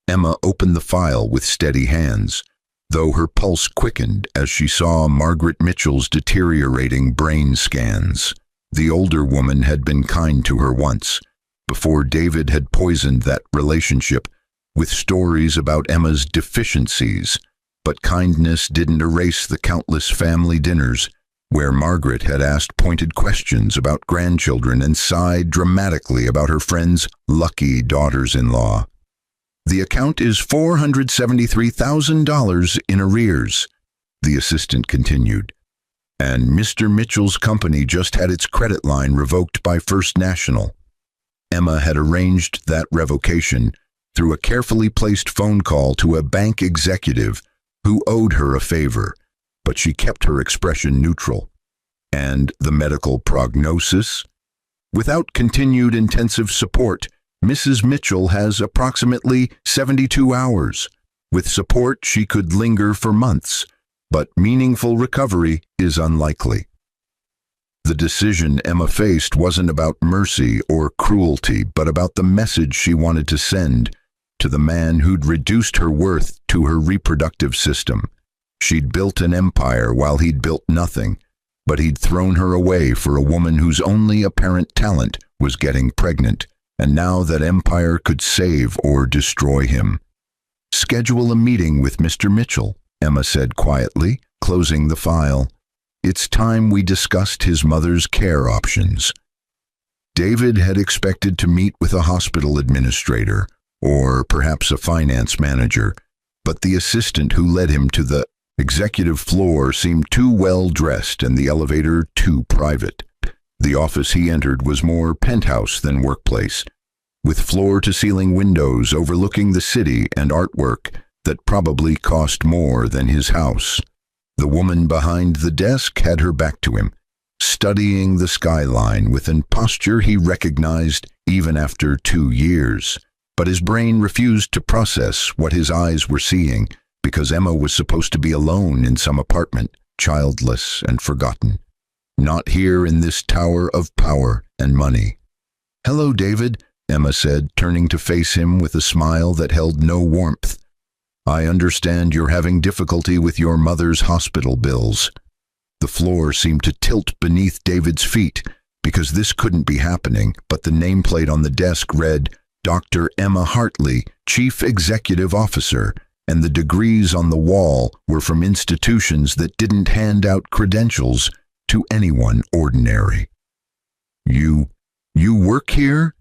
Emma opened the file with steady hands, though her pulse quickened as she saw Margaret Mitchell's deteriorating brain scans. The older woman had been kind to her once, before David had poisoned that relationship with stories about Emma's deficiencies, but kindness didn't erase the countless family dinners where Margaret had asked pointed questions about grandchildren and sighed dramatically about her friend's lucky daughters-in-law. "The account is $473,000 in arrears," the assistant continued, "and Mr. Mitchell's company just had its credit line revoked by First National." Emma had arranged that revocation through a carefully placed phone call to a bank executive who owed her a favor, but she kept her expression neutral. "And the medical prognosis? Without continued intensive support, Mrs. Mitchell has approximately 72 hours. With support, she could linger for months, but meaningful recovery is unlikely." The decision Emma faced wasn't about mercy or cruelty, but about the message she wanted to send to the man who'd reduced her worth to her reproductive system. She'd built an empire while he'd built nothing, but he'd thrown her away for a woman whose only apparent talent was getting pregnant, and now that empire could save or destroy him. "Schedule a meeting with Mr. Mitchell," Emma said quietly, closing the file. "It's time we discussed his mother's care options." David had expected to meet with a hospital administrator, or perhaps a finance manager, but the assistant who led him to the executive floor seemed too well dressed and the elevator too private. The office he entered was more penthouse than workplace, with floor-to-ceiling windows overlooking the city and artwork that probably cost more than his house. The woman behind the desk had her back to him, studying the skyline with a posture he recognized even after 2 years. But his brain refused to process what his eyes were seeing because Emma was supposed to be alone in some apartment, childless and forgotten. Not here in this tower of power and money. "Hello, David," Emma said, turning to face him with a smile that held no warmth. "I understand you're having difficulty with your mother's hospital bills." The floor seemed to tilt beneath David's feet because this couldn't be happening, but the nameplate on the desk read, "Dr. Emma Hartley, Chief Executive Officer," and the degrees on the wall were from institutions that didn't hand out credentials to anyone ordinary. You work here?"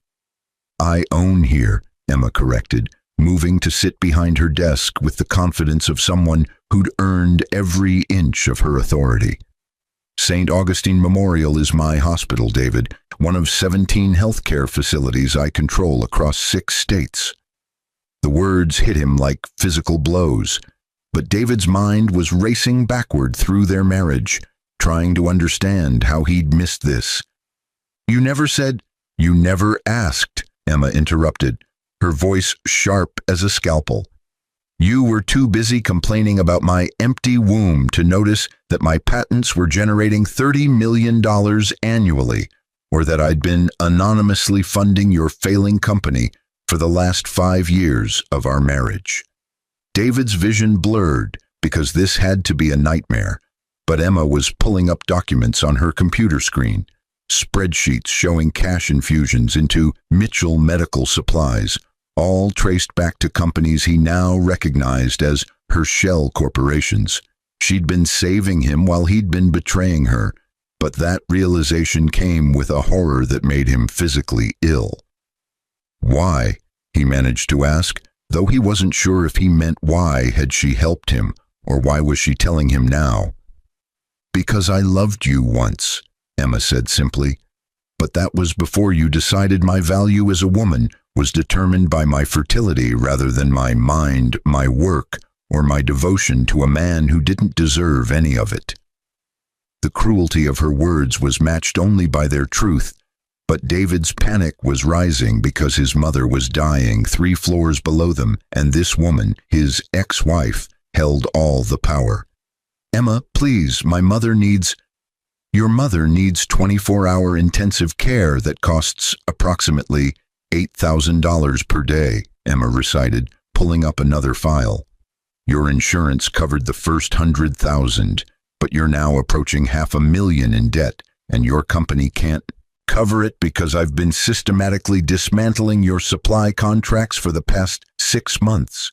"I own here," Emma corrected, moving to sit behind her desk with the confidence of someone who'd earned every inch of her authority. St. Augustine Memorial is my hospital, David, one of 17 healthcare facilities I control across 6 states. The words hit him like physical blows, but David's mind was racing backward through their marriage, trying to understand how he'd missed this. "You never said—" "You never asked," Emma interrupted, her voice sharp as a scalpel. "You were too busy complaining about my empty womb to notice that my patents were generating $30 million annually, or that I'd been anonymously funding your failing company for the last 5 years of our marriage." David's vision blurred because this had to be a nightmare, but Emma was pulling up documents on her computer screen, spreadsheets showing cash infusions into Mitchell Medical Supplies, all traced back to companies he now recognized as her shell corporations. She'd been saving him while he'd been betraying her, but that realization came with a horror that made him physically ill. "Why?" he managed to ask, though he wasn't sure if he meant why had she helped him, or why was she telling him now. "Because I loved you once," Emma said simply, "but that was before you decided my value as a woman was determined by my fertility rather than my mind, my work, or my devotion to a man who didn't deserve any of it." The cruelty of her words was matched only by their truth, but David's panic was rising because his mother was dying 3 floors below them, and this woman, his ex-wife, held all the power. "Emma, please, my mother needs—" "Your mother needs 24-hour intensive care that costs approximately $8,000 per day," Emma recited, pulling up another file. "Your insurance covered the first 100,000, but you're now approaching $500,000 in debt, and your company can't cover it because I've been systematically dismantling your supply contracts for the past 6 months."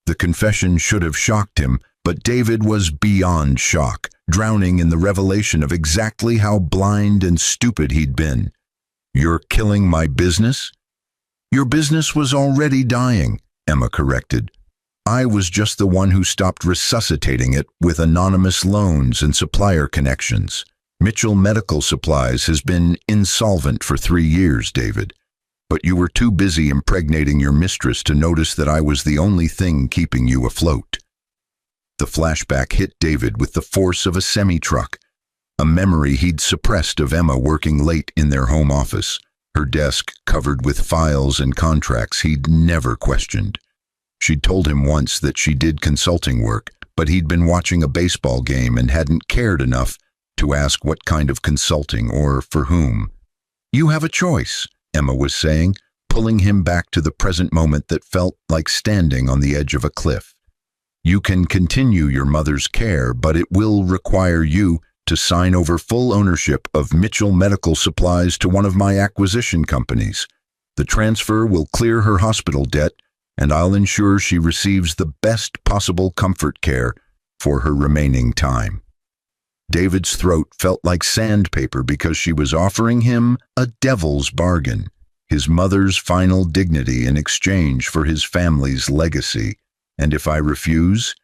The confession should have shocked him, but David was beyond shock, drowning in the revelation of exactly how blind and stupid he'd been. "You're killing my business?" "Your business was already dying," Emma corrected. "I was just the one who stopped resuscitating it with anonymous loans and supplier connections. Mitchell Medical Supplies has been insolvent for 3 years, David. But you were too busy impregnating your mistress to notice that I was the only thing keeping you afloat." The flashback hit David with the force of a semi-truck, a memory he'd suppressed of Emma working late in their home office, her desk covered with files and contracts he'd never questioned. She'd told him once that she did consulting work, but he'd been watching a baseball game and hadn't cared enough to ask what kind of consulting or for whom. "You have a choice," Emma was saying, pulling him back to the present moment that felt like standing on the edge of a cliff. "You can continue your mother's care, but it will require you to sign over full ownership of Mitchell Medical Supplies to one of my acquisition companies. The transfer will clear her hospital debt, and I'll ensure she receives the best possible comfort care for her remaining time." David's throat felt like sandpaper because she was offering him a devil's bargain, his mother's final dignity in exchange for his family's legacy. "And if I refuse?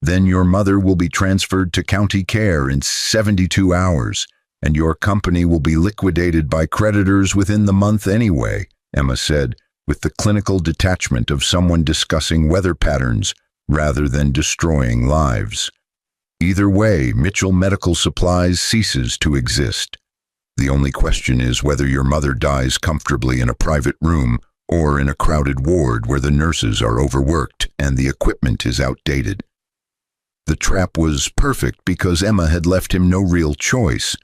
Then your mother will be transferred to county care in 72 hours, and your company will be liquidated by creditors within the month anyway," Emma said, with the clinical detachment of someone discussing weather patterns rather than destroying lives. "Either way, Mitchell Medical Supplies ceases to exist. The only question is whether your mother dies comfortably in a private room or in a crowded ward where the nurses are overworked and the equipment is outdated." The trap was perfect because Emma had left him no real choice,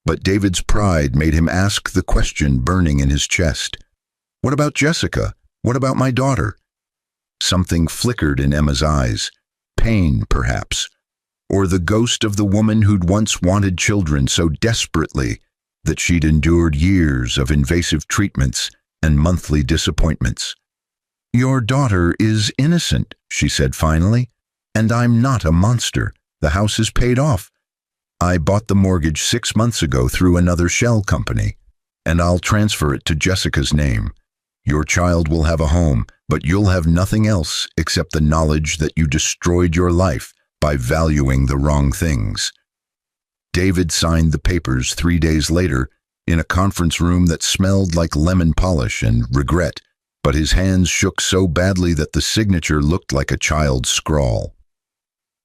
but David's pride made him ask the question burning in his chest. "What about Jessica? What about my daughter?" Something flickered in Emma's eyes. Pain, perhaps. Or the ghost of the woman who'd once wanted children so desperately that she'd endured years of invasive treatments and monthly disappointments. "Your daughter is innocent," she said finally, "and I'm not a monster. The house is paid off. I bought the mortgage 6 months ago through another shell company, and I'll transfer it to Jessica's name. Your child will have a home, but you'll have nothing else except the knowledge that you destroyed your life by valuing the wrong things. David signed the papers 3 days later in a conference room that smelled like lemon polish and regret, but his hands shook so badly that the signature looked like a child's scrawl.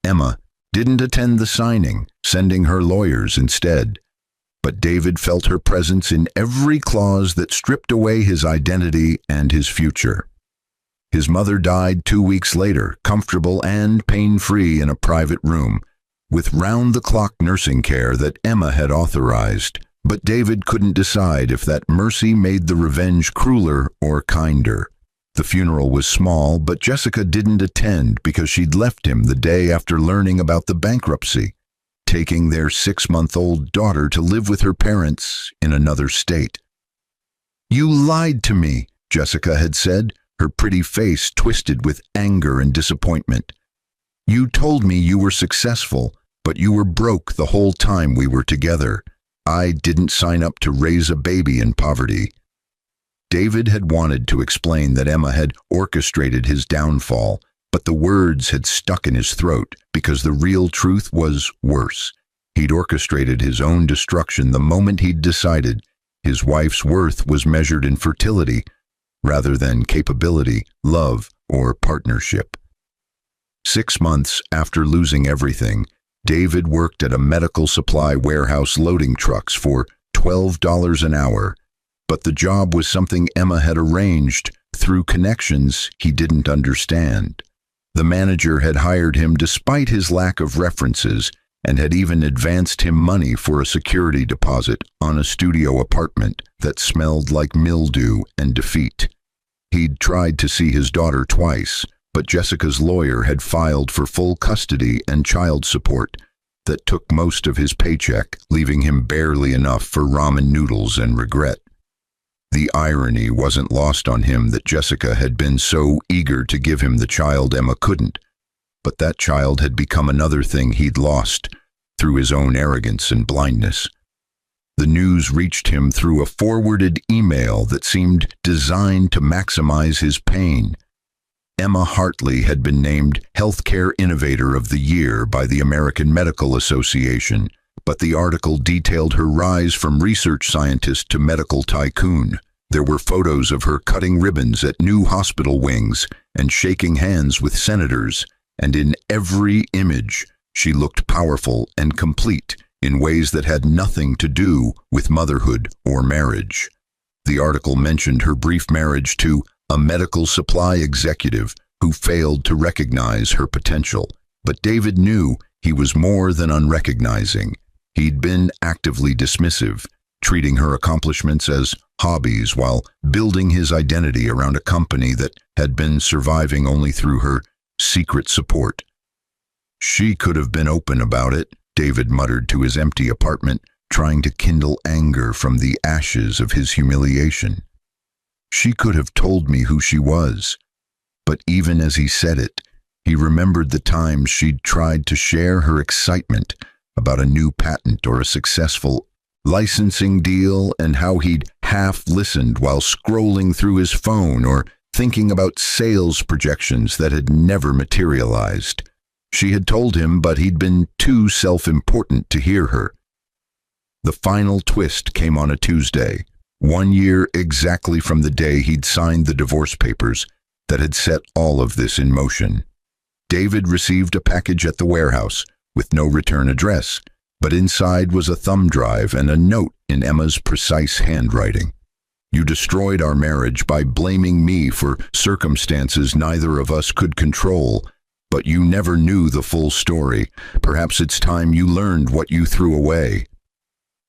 Emma didn't attend the signing, sending her lawyers instead. But David felt her presence in every clause that stripped away his identity and his future. His mother died 2 weeks later, comfortable and pain-free in a private room, with round-the-clock nursing care that Emma had authorized. But David couldn't decide if that mercy made the revenge crueler or kinder. The funeral was small, but Jessica didn't attend because she'd left him the day after learning about the bankruptcy, taking their 6-month-old daughter to live with her parents in another state. "You lied to me," Jessica had said, her pretty face twisted with anger and disappointment. "You told me you were successful, but you were broke the whole time we were together. I didn't sign up to raise a baby in poverty." David had wanted to explain that Emma had orchestrated his downfall, but the words had stuck in his throat because the real truth was worse. He'd orchestrated his own destruction the moment he'd decided his wife's worth was measured in fertility rather than capability, love, or partnership. 6 months after losing everything, David worked at a medical supply warehouse loading trucks for $12 an hour, but the job was something Emma had arranged through connections he didn't understand. The manager had hired him despite his lack of references and had even advanced him money for a security deposit on a studio apartment that smelled like mildew and defeat. He'd tried to see his daughter twice, but Jessica's lawyer had filed for full custody and child support that took most of his paycheck, leaving him barely enough for ramen noodles and regret. The irony wasn't lost on him that Jessica had been so eager to give him the child Emma couldn't, but that child had become another thing he'd lost through his own arrogance and blindness. The news reached him through a forwarded email that seemed designed to maximize his pain. Emma Hartley had been named Healthcare Innovator of the Year by the American Medical Association, but the article detailed her rise from research scientist to medical tycoon. There were photos of her cutting ribbons at new hospital wings and shaking hands with senators, and in every image she looked powerful and complete in ways that had nothing to do with motherhood or marriage. The article mentioned her brief marriage to a medical supply executive who failed to recognize her potential, but David knew he was more than unrecognizing. He'd been actively dismissive, treating her accomplishments as hobbies while building his identity around a company that had been surviving only through her secret support. "She could have been open about it," David muttered to his empty apartment, trying to kindle anger from the ashes of his humiliation. "She could have told me who she was." But even as he said it, he remembered the times she'd tried to share her excitement about a new patent or a successful licensing deal, and how he'd half-listened while scrolling through his phone or thinking about sales projections that had never materialized. She had told him, but he'd been too self-important to hear her. The final twist came on a Tuesday, 1 year exactly from the day he'd signed the divorce papers that had set all of this in motion. David received a package at the warehouse with no return address, but inside was a thumb drive and a note in Emma's precise handwriting. "You destroyed our marriage by blaming me for circumstances neither of us could control, but you never knew the full story. Perhaps it's time you learned what you threw away."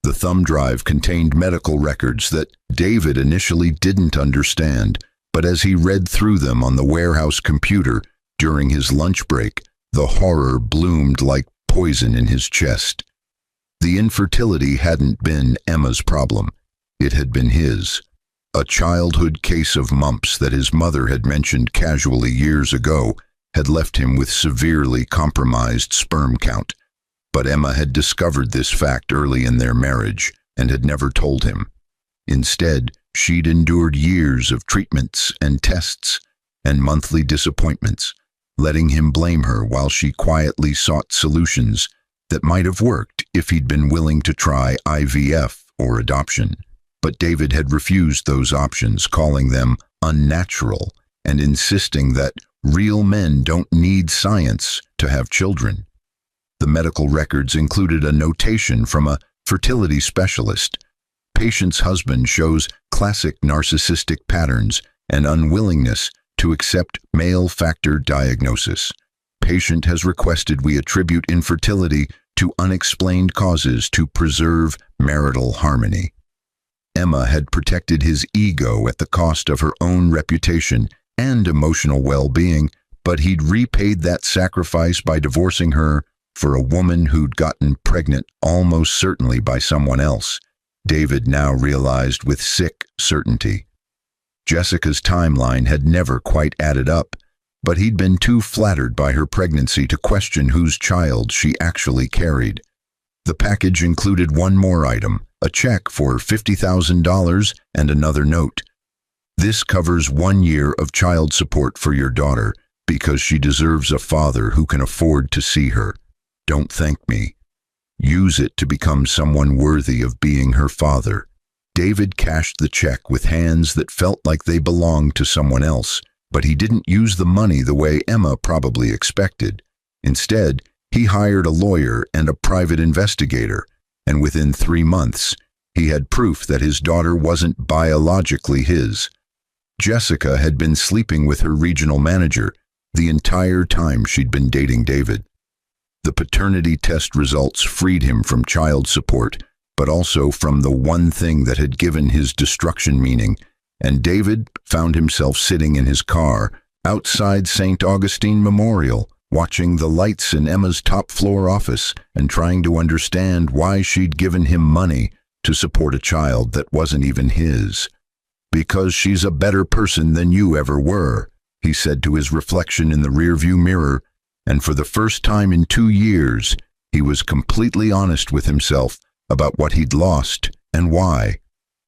The thumb drive contained medical records that David initially didn't understand, but as he read through them on the warehouse computer during his lunch break, the horror bloomed like poison in his chest. The infertility hadn't been Emma's problem. It had been his. A childhood case of mumps that his mother had mentioned casually years ago had left him with severely compromised sperm count. But Emma had discovered this fact early in their marriage and had never told him. Instead, She'd endured years of treatments and tests and monthly disappointments, letting him blame her while she quietly sought solutions that might have worked if he'd been willing to try IVF or adoption. But David had refused those options, calling them unnatural and insisting that real men don't need science to have children. The medical records included a notation from a fertility specialist. Patient's husband shows classic narcissistic patterns and unwillingness to accept male factor diagnosis. Patient has requested we attribute infertility to unexplained causes to preserve marital harmony. Emma had protected his ego at the cost of her own reputation and emotional well-being, but he'd repaid that sacrifice by divorcing her for a woman who'd gotten pregnant almost certainly by someone else. David now realized with sick certainty. Jessica's timeline had never quite added up, but he'd been too flattered by her pregnancy to question whose child she actually carried. The package included one more item, a check for $50,000 and another note. This covers 1 year of child support for your daughter because she deserves a father who can afford to see her. Don't thank me. Use it to become someone worthy of being her father. David cashed the check with hands that felt like they belonged to someone else, but he didn't use the money the way Emma probably expected. Instead, he hired a lawyer and a private investigator, and within 3 months, he had proof that his daughter wasn't biologically his. Jessica had been sleeping with her regional manager the entire time she'd been dating David. The paternity test results freed him from child support, but also from the one thing that had given his destruction meaning, and David found himself sitting in his car outside St. Augustine Memorial, watching the lights in Emma's top-floor office and trying to understand why she'd given him money to support a child that wasn't even his. "Because she's a better person than you ever were," he said to his reflection in the rearview mirror, and for the first time in 2 years, he was completely honest with himself about what he'd lost and why.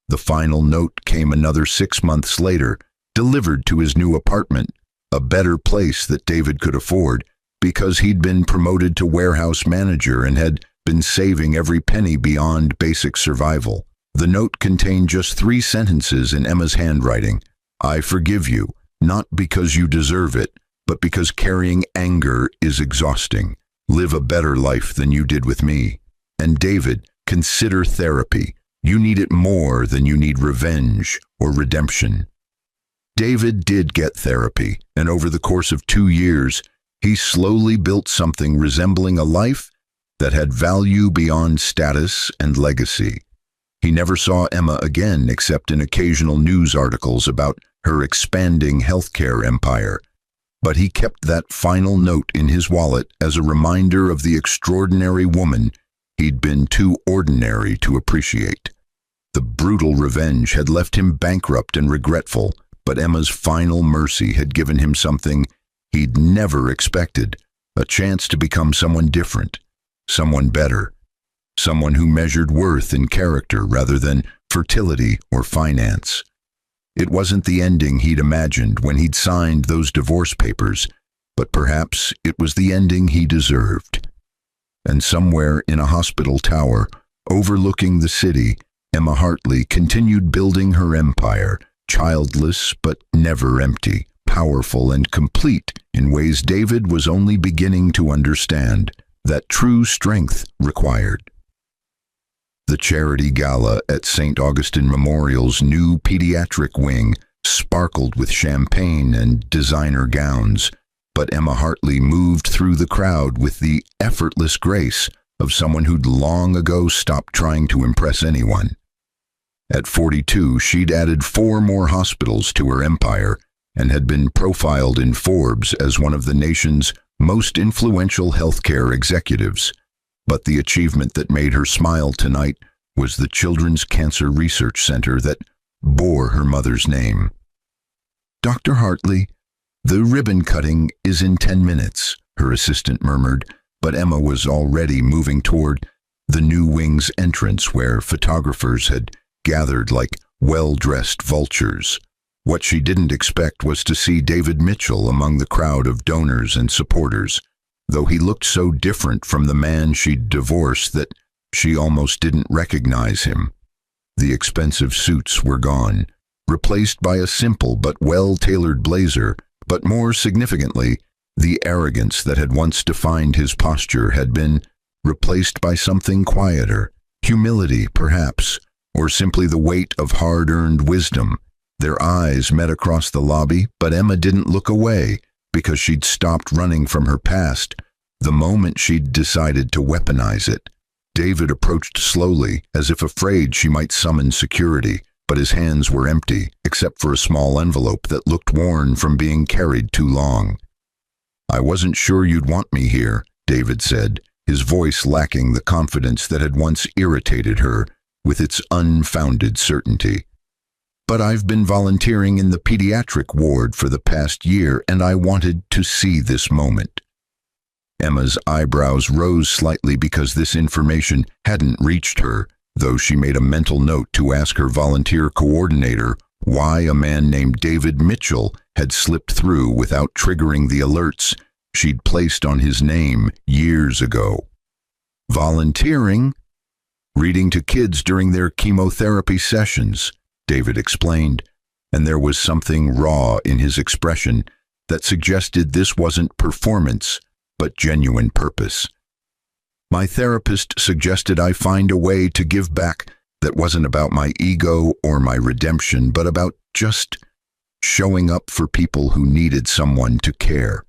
The final note came another 6 months later, delivered to his new apartment, a better place that David could afford, because he'd been promoted to warehouse manager and had been saving every penny beyond basic survival. The note contained just 3 sentences in Emma's handwriting. "I forgive you, not because you deserve it, but because carrying anger is exhausting. Live a better life than you did with me. And David, consider therapy. You need it more than you need revenge or redemption." David did get therapy, and over the course of 2 years, he slowly built something resembling a life that had value beyond status and legacy. He never saw Emma again except in occasional news articles about her expanding healthcare empire. But he kept that final note in his wallet as a reminder of the extraordinary woman he'd been too ordinary to appreciate. The brutal revenge had left him bankrupt and regretful, but Emma's final mercy had given him something he'd never expected, a chance to become someone different, someone better, someone who measured worth in character rather than fertility or finance. It wasn't the ending he'd imagined when he'd signed those divorce papers, but perhaps it was the ending he deserved. And somewhere in a hospital tower, overlooking the city, Emma Hartley continued building her empire, childless but never empty, powerful and complete in ways David was only beginning to understand that true strength required. The charity gala at St. Augustine Memorial's new pediatric wing sparkled with champagne and designer gowns, but Emma Hartley moved through the crowd with the effortless grace of someone who'd long ago stopped trying to impress anyone. At 42, she'd added 4 more hospitals to her empire and had been profiled in Forbes as one of the nation's most influential healthcare executives. But the achievement that made her smile tonight was the Children's Cancer Research Center that bore her mother's name. "Dr. Hartley, the ribbon cutting is in 10 minutes, her assistant murmured, but Emma was already moving toward the new wing's entrance where photographers had gathered like well-dressed vultures. What she didn't expect was to see David Mitchell among the crowd of donors and supporters, though he looked so different from the man she'd divorced that she almost didn't recognize him. The expensive suits were gone, replaced by a simple but well-tailored blazer, but more significantly, the arrogance that had once defined his posture had been replaced by something quieter, humility perhaps, or simply the weight of hard-earned wisdom. Their eyes met across the lobby, but Emma didn't look away because she'd stopped running from her past the moment she'd decided to weaponize it. David approached slowly, as if afraid she might summon security, but his hands were empty, except for a small envelope that looked worn from being carried too long. "I wasn't sure you'd want me here," David said, his voice lacking the confidence that had once irritated her with its unfounded certainty. "But I've been volunteering in the pediatric ward for the past year, and I wanted to see this moment." Emma's eyebrows rose slightly because this information hadn't reached her, though she made a mental note to ask her volunteer coordinator why a man named David Mitchell had slipped through without triggering the alerts she'd placed on his name years ago. "Volunteering? Reading to kids during their chemotherapy sessions," David explained, and there was something raw in his expression that suggested this wasn't performance, but genuine purpose. "My therapist suggested I find a way to give back that wasn't about my ego or my redemption, but about just showing up for people who needed someone to care."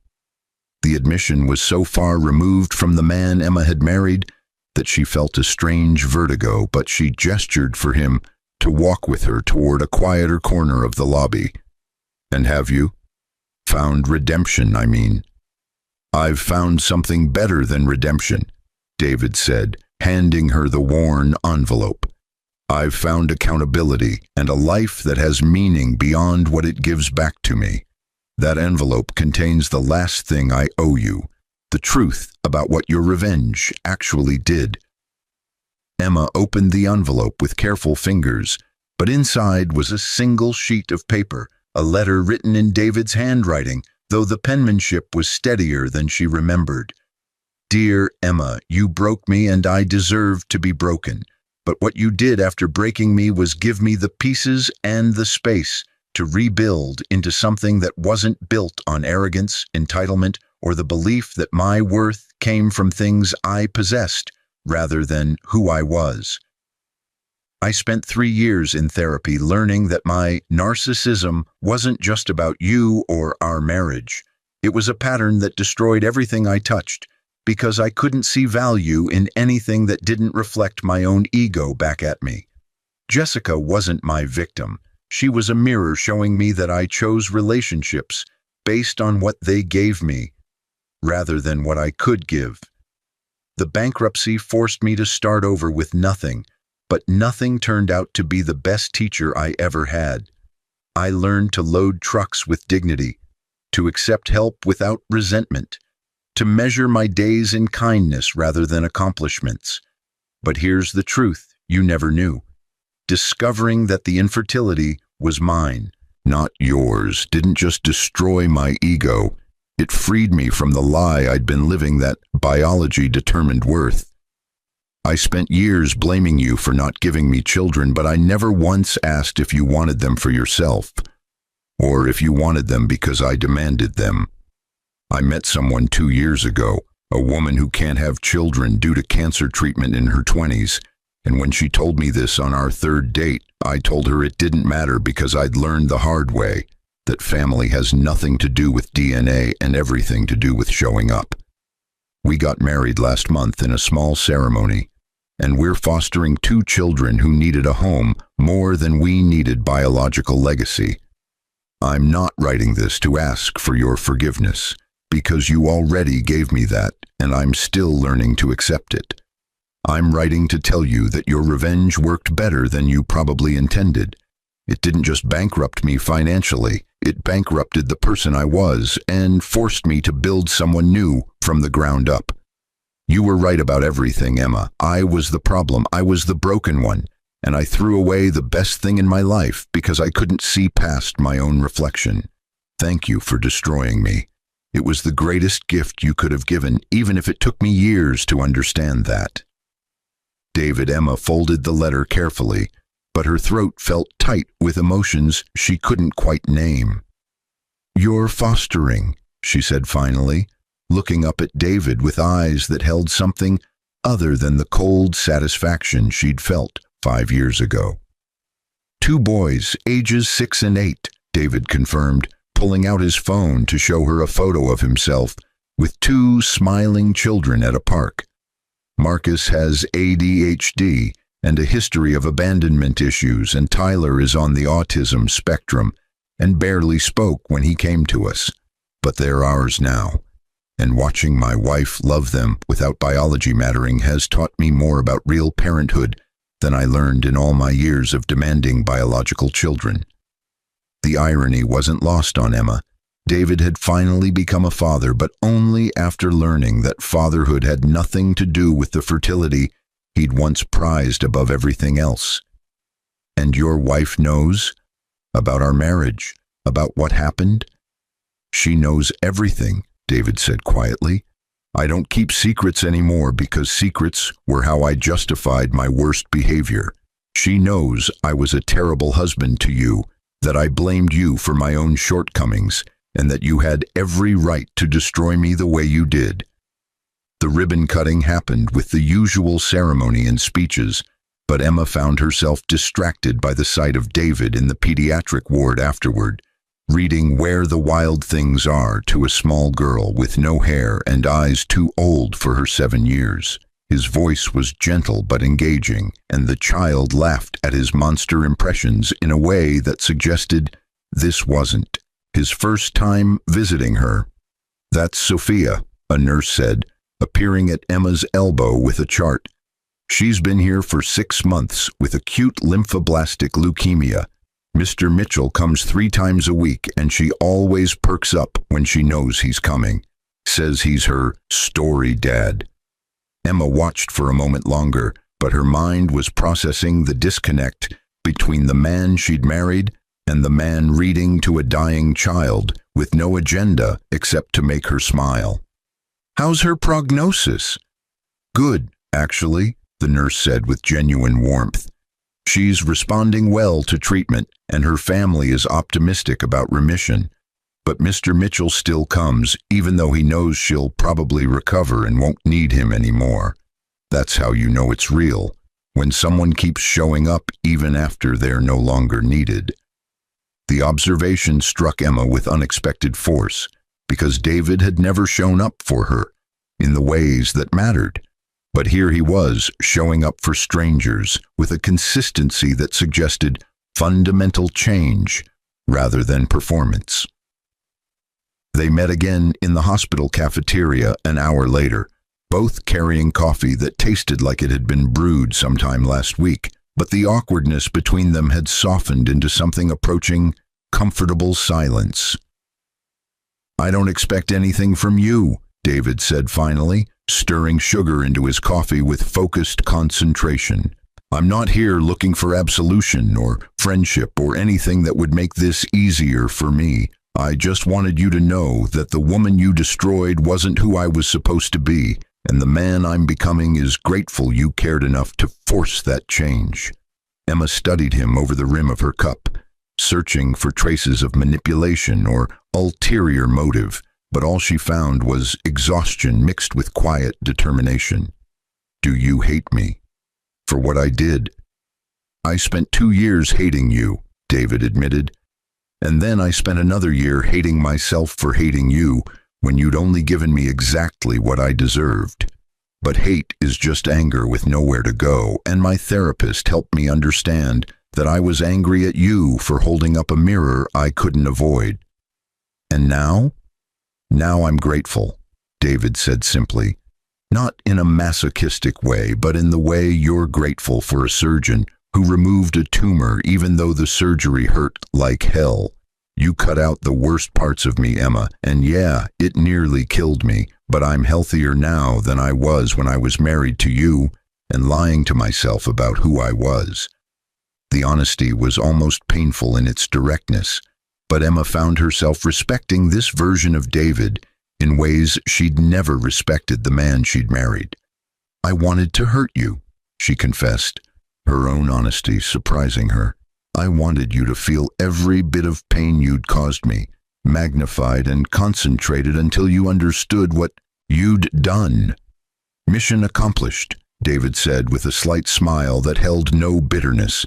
The admission was so far removed from the man Emma had married that she felt a strange vertigo, but she gestured for him to walk with her toward a quieter corner of the lobby. "And have you found redemption, I mean?" "I've found something better than redemption," David said, handing her the worn envelope. "I've found accountability and a life that has meaning beyond what it gives back to me. That envelope contains the last thing I owe you, the truth about what your revenge actually did." Emma opened the envelope with careful fingers, but inside was a single sheet of paper, a letter written in David's handwriting, though the penmanship was steadier than she remembered. "Dear Emma, you broke me and I deserved to be broken. But what you did after breaking me was give me the pieces and the space to rebuild into something that wasn't built on arrogance, entitlement, or the belief that my worth came from things I possessed rather than who I was. I spent 3 years in therapy learning that my narcissism wasn't just about you or our marriage. It was a pattern that destroyed everything I touched because I couldn't see value in anything that didn't reflect my own ego back at me. Jessica wasn't my victim. She was a mirror showing me that I chose relationships based on what they gave me rather than what I could give. The bankruptcy forced me to start over with nothing, but nothing turned out to be the best teacher I ever had. I learned to load trucks with dignity, to accept help without resentment, to measure my days in kindness rather than accomplishments. But here's the truth you never knew. Discovering that the infertility was mine, not yours, didn't just destroy my ego. It freed me from the lie I'd been living that biology determined worth. I spent years blaming you for not giving me children, but I never once asked if you wanted them for yourself, or if you wanted them because I demanded them. I met someone 2 years ago, a woman who can't have children due to cancer treatment in her 20s, and when she told me this on our 3rd date, I told her it didn't matter because I'd learned the hard way that family has nothing to do with DNA and everything to do with showing up. We got married last month in a small ceremony, and we're fostering 2 children who needed a home more than we needed biological legacy. I'm not writing this to ask for your forgiveness, because you already gave me that, and I'm still learning to accept it. I'm writing to tell you that your revenge worked better than you probably intended. It didn't just bankrupt me financially, it bankrupted the person I was and forced me to build someone new from the ground up. You were right about everything, Emma. I was the problem. I was the broken one. and I threw away the best thing in my life because I couldn't see past my own reflection. Thank you for destroying me. It was the greatest gift you could have given, even if it took me years to understand that." Emma folded the letter carefully, but her throat felt tight with emotions she couldn't quite name. "You're fostering," she said finally, looking up at David with eyes that held something other than the cold satisfaction she'd felt 5 years ago. "2 boys, ages 6 and 8, David confirmed, pulling out his phone to show her a photo of himself with 2 smiling children at a park. Marcus has ADHD and a history of abandonment issues, and Tyler is on the autism spectrum and barely spoke when he came to us. But they're ours now, and watching my wife love them without biology mattering has taught me more about real parenthood than I learned in all my years of demanding biological children." The irony wasn't lost on Emma. David had finally become a father, but only after learning that fatherhood had nothing to do with the fertility he'd once prized above everything else. "And your wife knows? About our marriage? About what happened?" "She knows everything," David said quietly. "I don't keep secrets anymore because secrets were how I justified my worst behavior. She knows I was a terrible husband to you, that I blamed you for my own shortcomings, and that you had every right to destroy me the way you did." The ribbon cutting happened with the usual ceremony and speeches, but Emma found herself distracted by the sight of David in the pediatric ward afterward, reading Where the Wild Things Are to a small girl with no hair and eyes too old for her 7 years. His voice was gentle but engaging, and the child laughed at his monster impressions in a way that suggested this wasn't his first time visiting her. "That's Sophia," a nurse said, appearing at Emma's elbow with a chart. "She's been here for 6 months with acute lymphoblastic leukemia. Mr. Mitchell comes 3 times a week, and she always perks up when she knows he's coming. Says he's her story dad." Emma watched for a moment longer, but her mind was processing the disconnect between the man she'd married and the man reading to a dying child with no agenda except to make her smile. "How's her prognosis?" "Good, actually," the nurse said with genuine warmth. "She's responding well to treatment, and her family is optimistic about remission. But Mr. Mitchell still comes, even though he knows she'll probably recover and won't need him anymore. That's how you know it's real, when someone keeps showing up even after they're no longer needed." The observation struck Emma with unexpected force, because David had never shown up for her in the ways that mattered. But here he was, showing up for strangers with a consistency that suggested fundamental change rather than performance. They met again in the hospital cafeteria an hour later, both carrying coffee that tasted like it had been brewed sometime last week, but the awkwardness between them had softened into something approaching comfortable silence. "I don't expect anything from you," David said finally, stirring sugar into his coffee with focused concentration. "I'm not here looking for absolution or friendship or anything that would make this easier for me. I just wanted you to know that the woman you destroyed wasn't who I was supposed to be, and the man I'm becoming is grateful you cared enough to force that change." Emma studied him over the rim of her cup, searching for traces of manipulation or ulterior motive, but all she found was exhaustion mixed with quiet determination. "Do you hate me for what I did?" "I spent 2 years hating you," David admitted. "And then I spent another year hating myself for hating you when you'd only given me exactly what I deserved. But hate is just anger with nowhere to go, and my therapist helped me understand that I was angry at you for holding up a mirror I couldn't avoid. And now? Now I'm grateful," David said simply. "Not in a masochistic way, but in the way you're grateful for a surgeon who removed a tumor even though the surgery hurt like hell. You cut out the worst parts of me, Emma, and yeah, it nearly killed me, but I'm healthier now than I was when I was married to you and lying to myself about who I was. The honesty was almost painful in its directness, but Emma found herself respecting this version of David in ways she'd never respected the man she'd married. "I wanted to hurt you," she confessed, her own honesty surprising her. "I wanted you to feel every bit of pain you'd caused me, magnified and concentrated until you understood what you'd done." "Mission accomplished," David said with a slight smile that held no bitterness.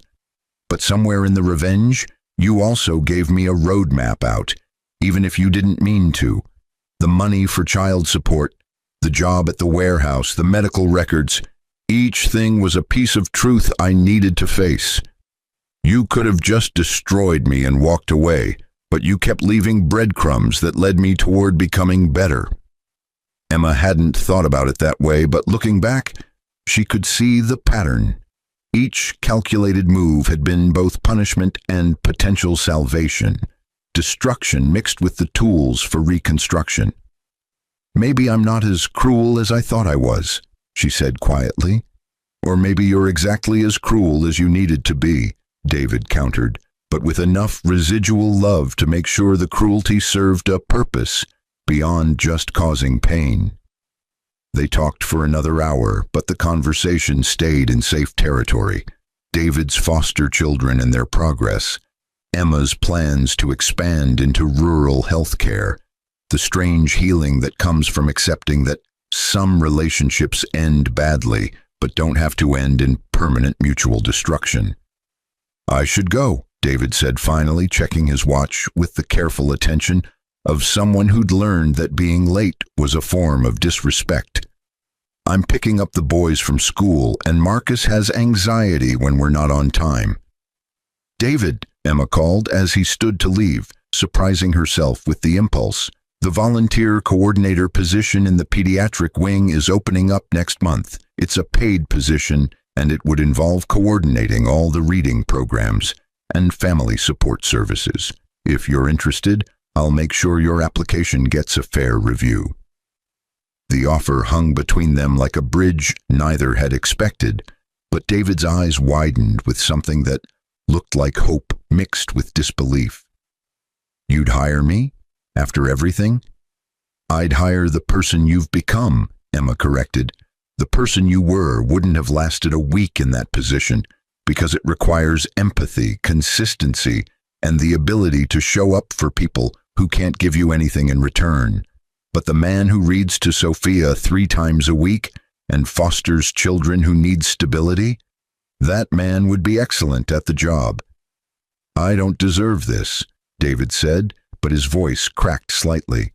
"But somewhere in the revenge, you also gave me a roadmap out, even if you didn't mean to. The money for child support, the job at the warehouse, the medical records, each thing was a piece of truth I needed to face. You could have just destroyed me and walked away, but you kept leaving breadcrumbs that led me toward becoming better." Emma hadn't thought about it that way, but looking back, she could see the pattern. Each calculated move had been both punishment and potential salvation, destruction mixed with the tools for reconstruction. "Maybe I'm not as cruel as I thought I was," she said quietly. "Or maybe you're exactly as cruel as you needed to be," David countered, but with enough residual love to make sure the cruelty served a purpose beyond just causing pain. They talked for another hour, but the conversation stayed in safe territory. David's foster children and their progress, Emma's plans to expand into rural health care, the strange healing that comes from accepting that some relationships end badly, but don't have to end in permanent mutual destruction. "I should go," David said finally, checking his watch with the careful attention of someone who'd learned that being late was a form of disrespect. "I'm picking up the boys from school, and Marcus has anxiety when we're not on time." "David," Emma called as he stood to leave, surprising herself with the impulse. "The volunteer coordinator position in the pediatric wing is opening up next month. It's a paid position, and it would involve coordinating all the reading programs and family support services. If you're interested, I'll make sure your application gets a fair review." The offer hung between them like a bridge neither had expected, but David's eyes widened with something that looked like hope mixed with disbelief. "You'd hire me? After everything?" "I'd hire the person you've become," Emma corrected. "The person you were wouldn't have lasted a week in that position because it requires empathy, consistency, and the ability to show up for people who can't give you anything in return. But the man who reads to Sophia 3 times a week and fosters children who need stability, that man would be excellent at the job." "I don't deserve this," David said, but his voice cracked slightly.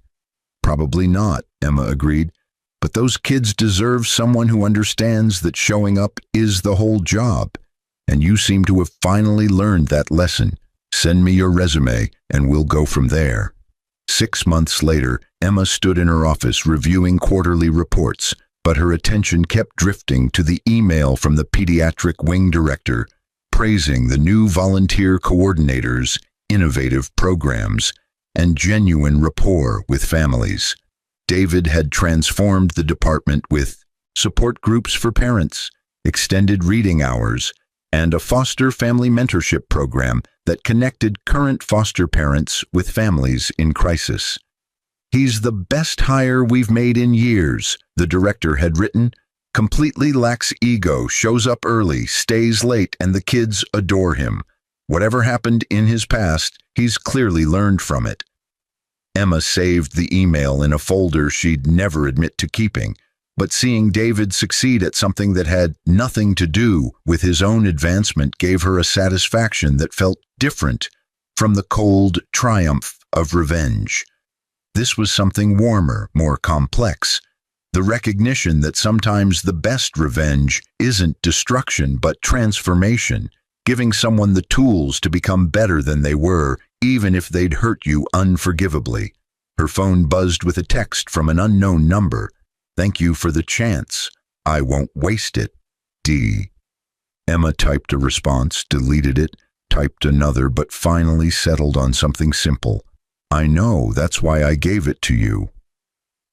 "Probably not," Emma agreed, "but those kids deserve someone who understands that showing up is the whole job, and you seem to have finally learned that lesson. Send me your resume, and we'll go from there." 6 months later, Emma stood in her office reviewing quarterly reports, but her attention kept drifting to the email from the pediatric wing director, praising the new volunteer coordinators, innovative programs, and genuine rapport with families. David had transformed the department with support groups for parents, extended reading hours, and a foster family mentorship program that connected current foster parents with families in crisis. "He's the best hire we've made in years," the director had written. "Completely lacks ego, shows up early, stays late, and the kids adore him. Whatever happened in his past, he's clearly learned from it." Emma saved the email in a folder she'd never admit to keeping, but seeing David succeed at something that had nothing to do with his own advancement gave her a satisfaction that felt different from the cold triumph of revenge. This was something warmer, more complex. The recognition that sometimes the best revenge isn't destruction but transformation, giving someone the tools to become better than they were, even if they'd hurt you unforgivably. Her phone buzzed with a text from an unknown number. "Thank you for the chance. I won't waste it. D." Emma typed a response, deleted it, typed another, but finally settled on something simple. "I know, that's why I gave it to you."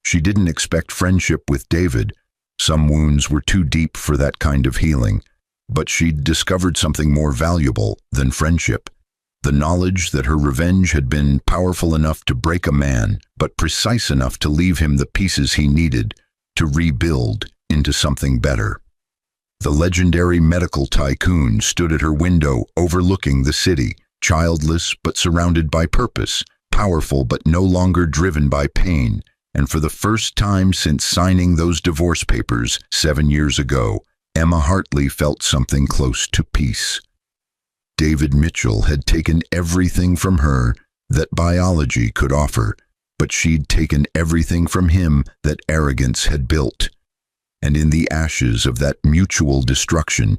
She didn't expect friendship with David. Some wounds were too deep for that kind of healing. But she'd discovered something more valuable than friendship. The knowledge that her revenge had been powerful enough to break a man, but precise enough to leave him the pieces he needed to rebuild into something better. The legendary medical tycoon stood at her window overlooking the city, childless but surrounded by purpose, powerful but no longer driven by pain, and for the first time since signing those divorce papers 7 years ago, Emma Hartley felt something close to peace. David Mitchell had taken everything from her that biology could offer, but she'd taken everything from him that arrogance had built. And in the ashes of that mutual destruction,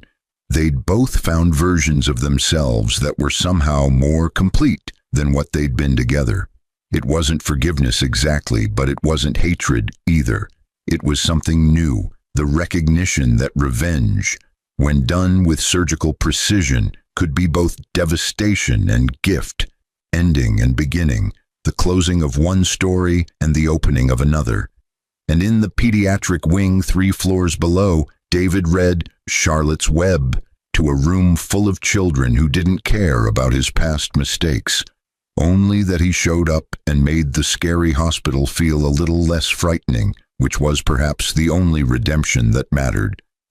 they'd both found versions of themselves that were somehow more complete than what they'd been together. It wasn't forgiveness exactly, but it wasn't hatred either. It was something new, the recognition that revenge, when done with surgical precision, could be both devastation and gift, ending and beginning, the closing of one story and the opening of another. And in the pediatric wing 3 floors below, David read Charlotte's Web to a room full of children who didn't care about his past mistakes, only that he showed up and made the scary hospital feel a little less frightening, which was perhaps the only redemption that mattered.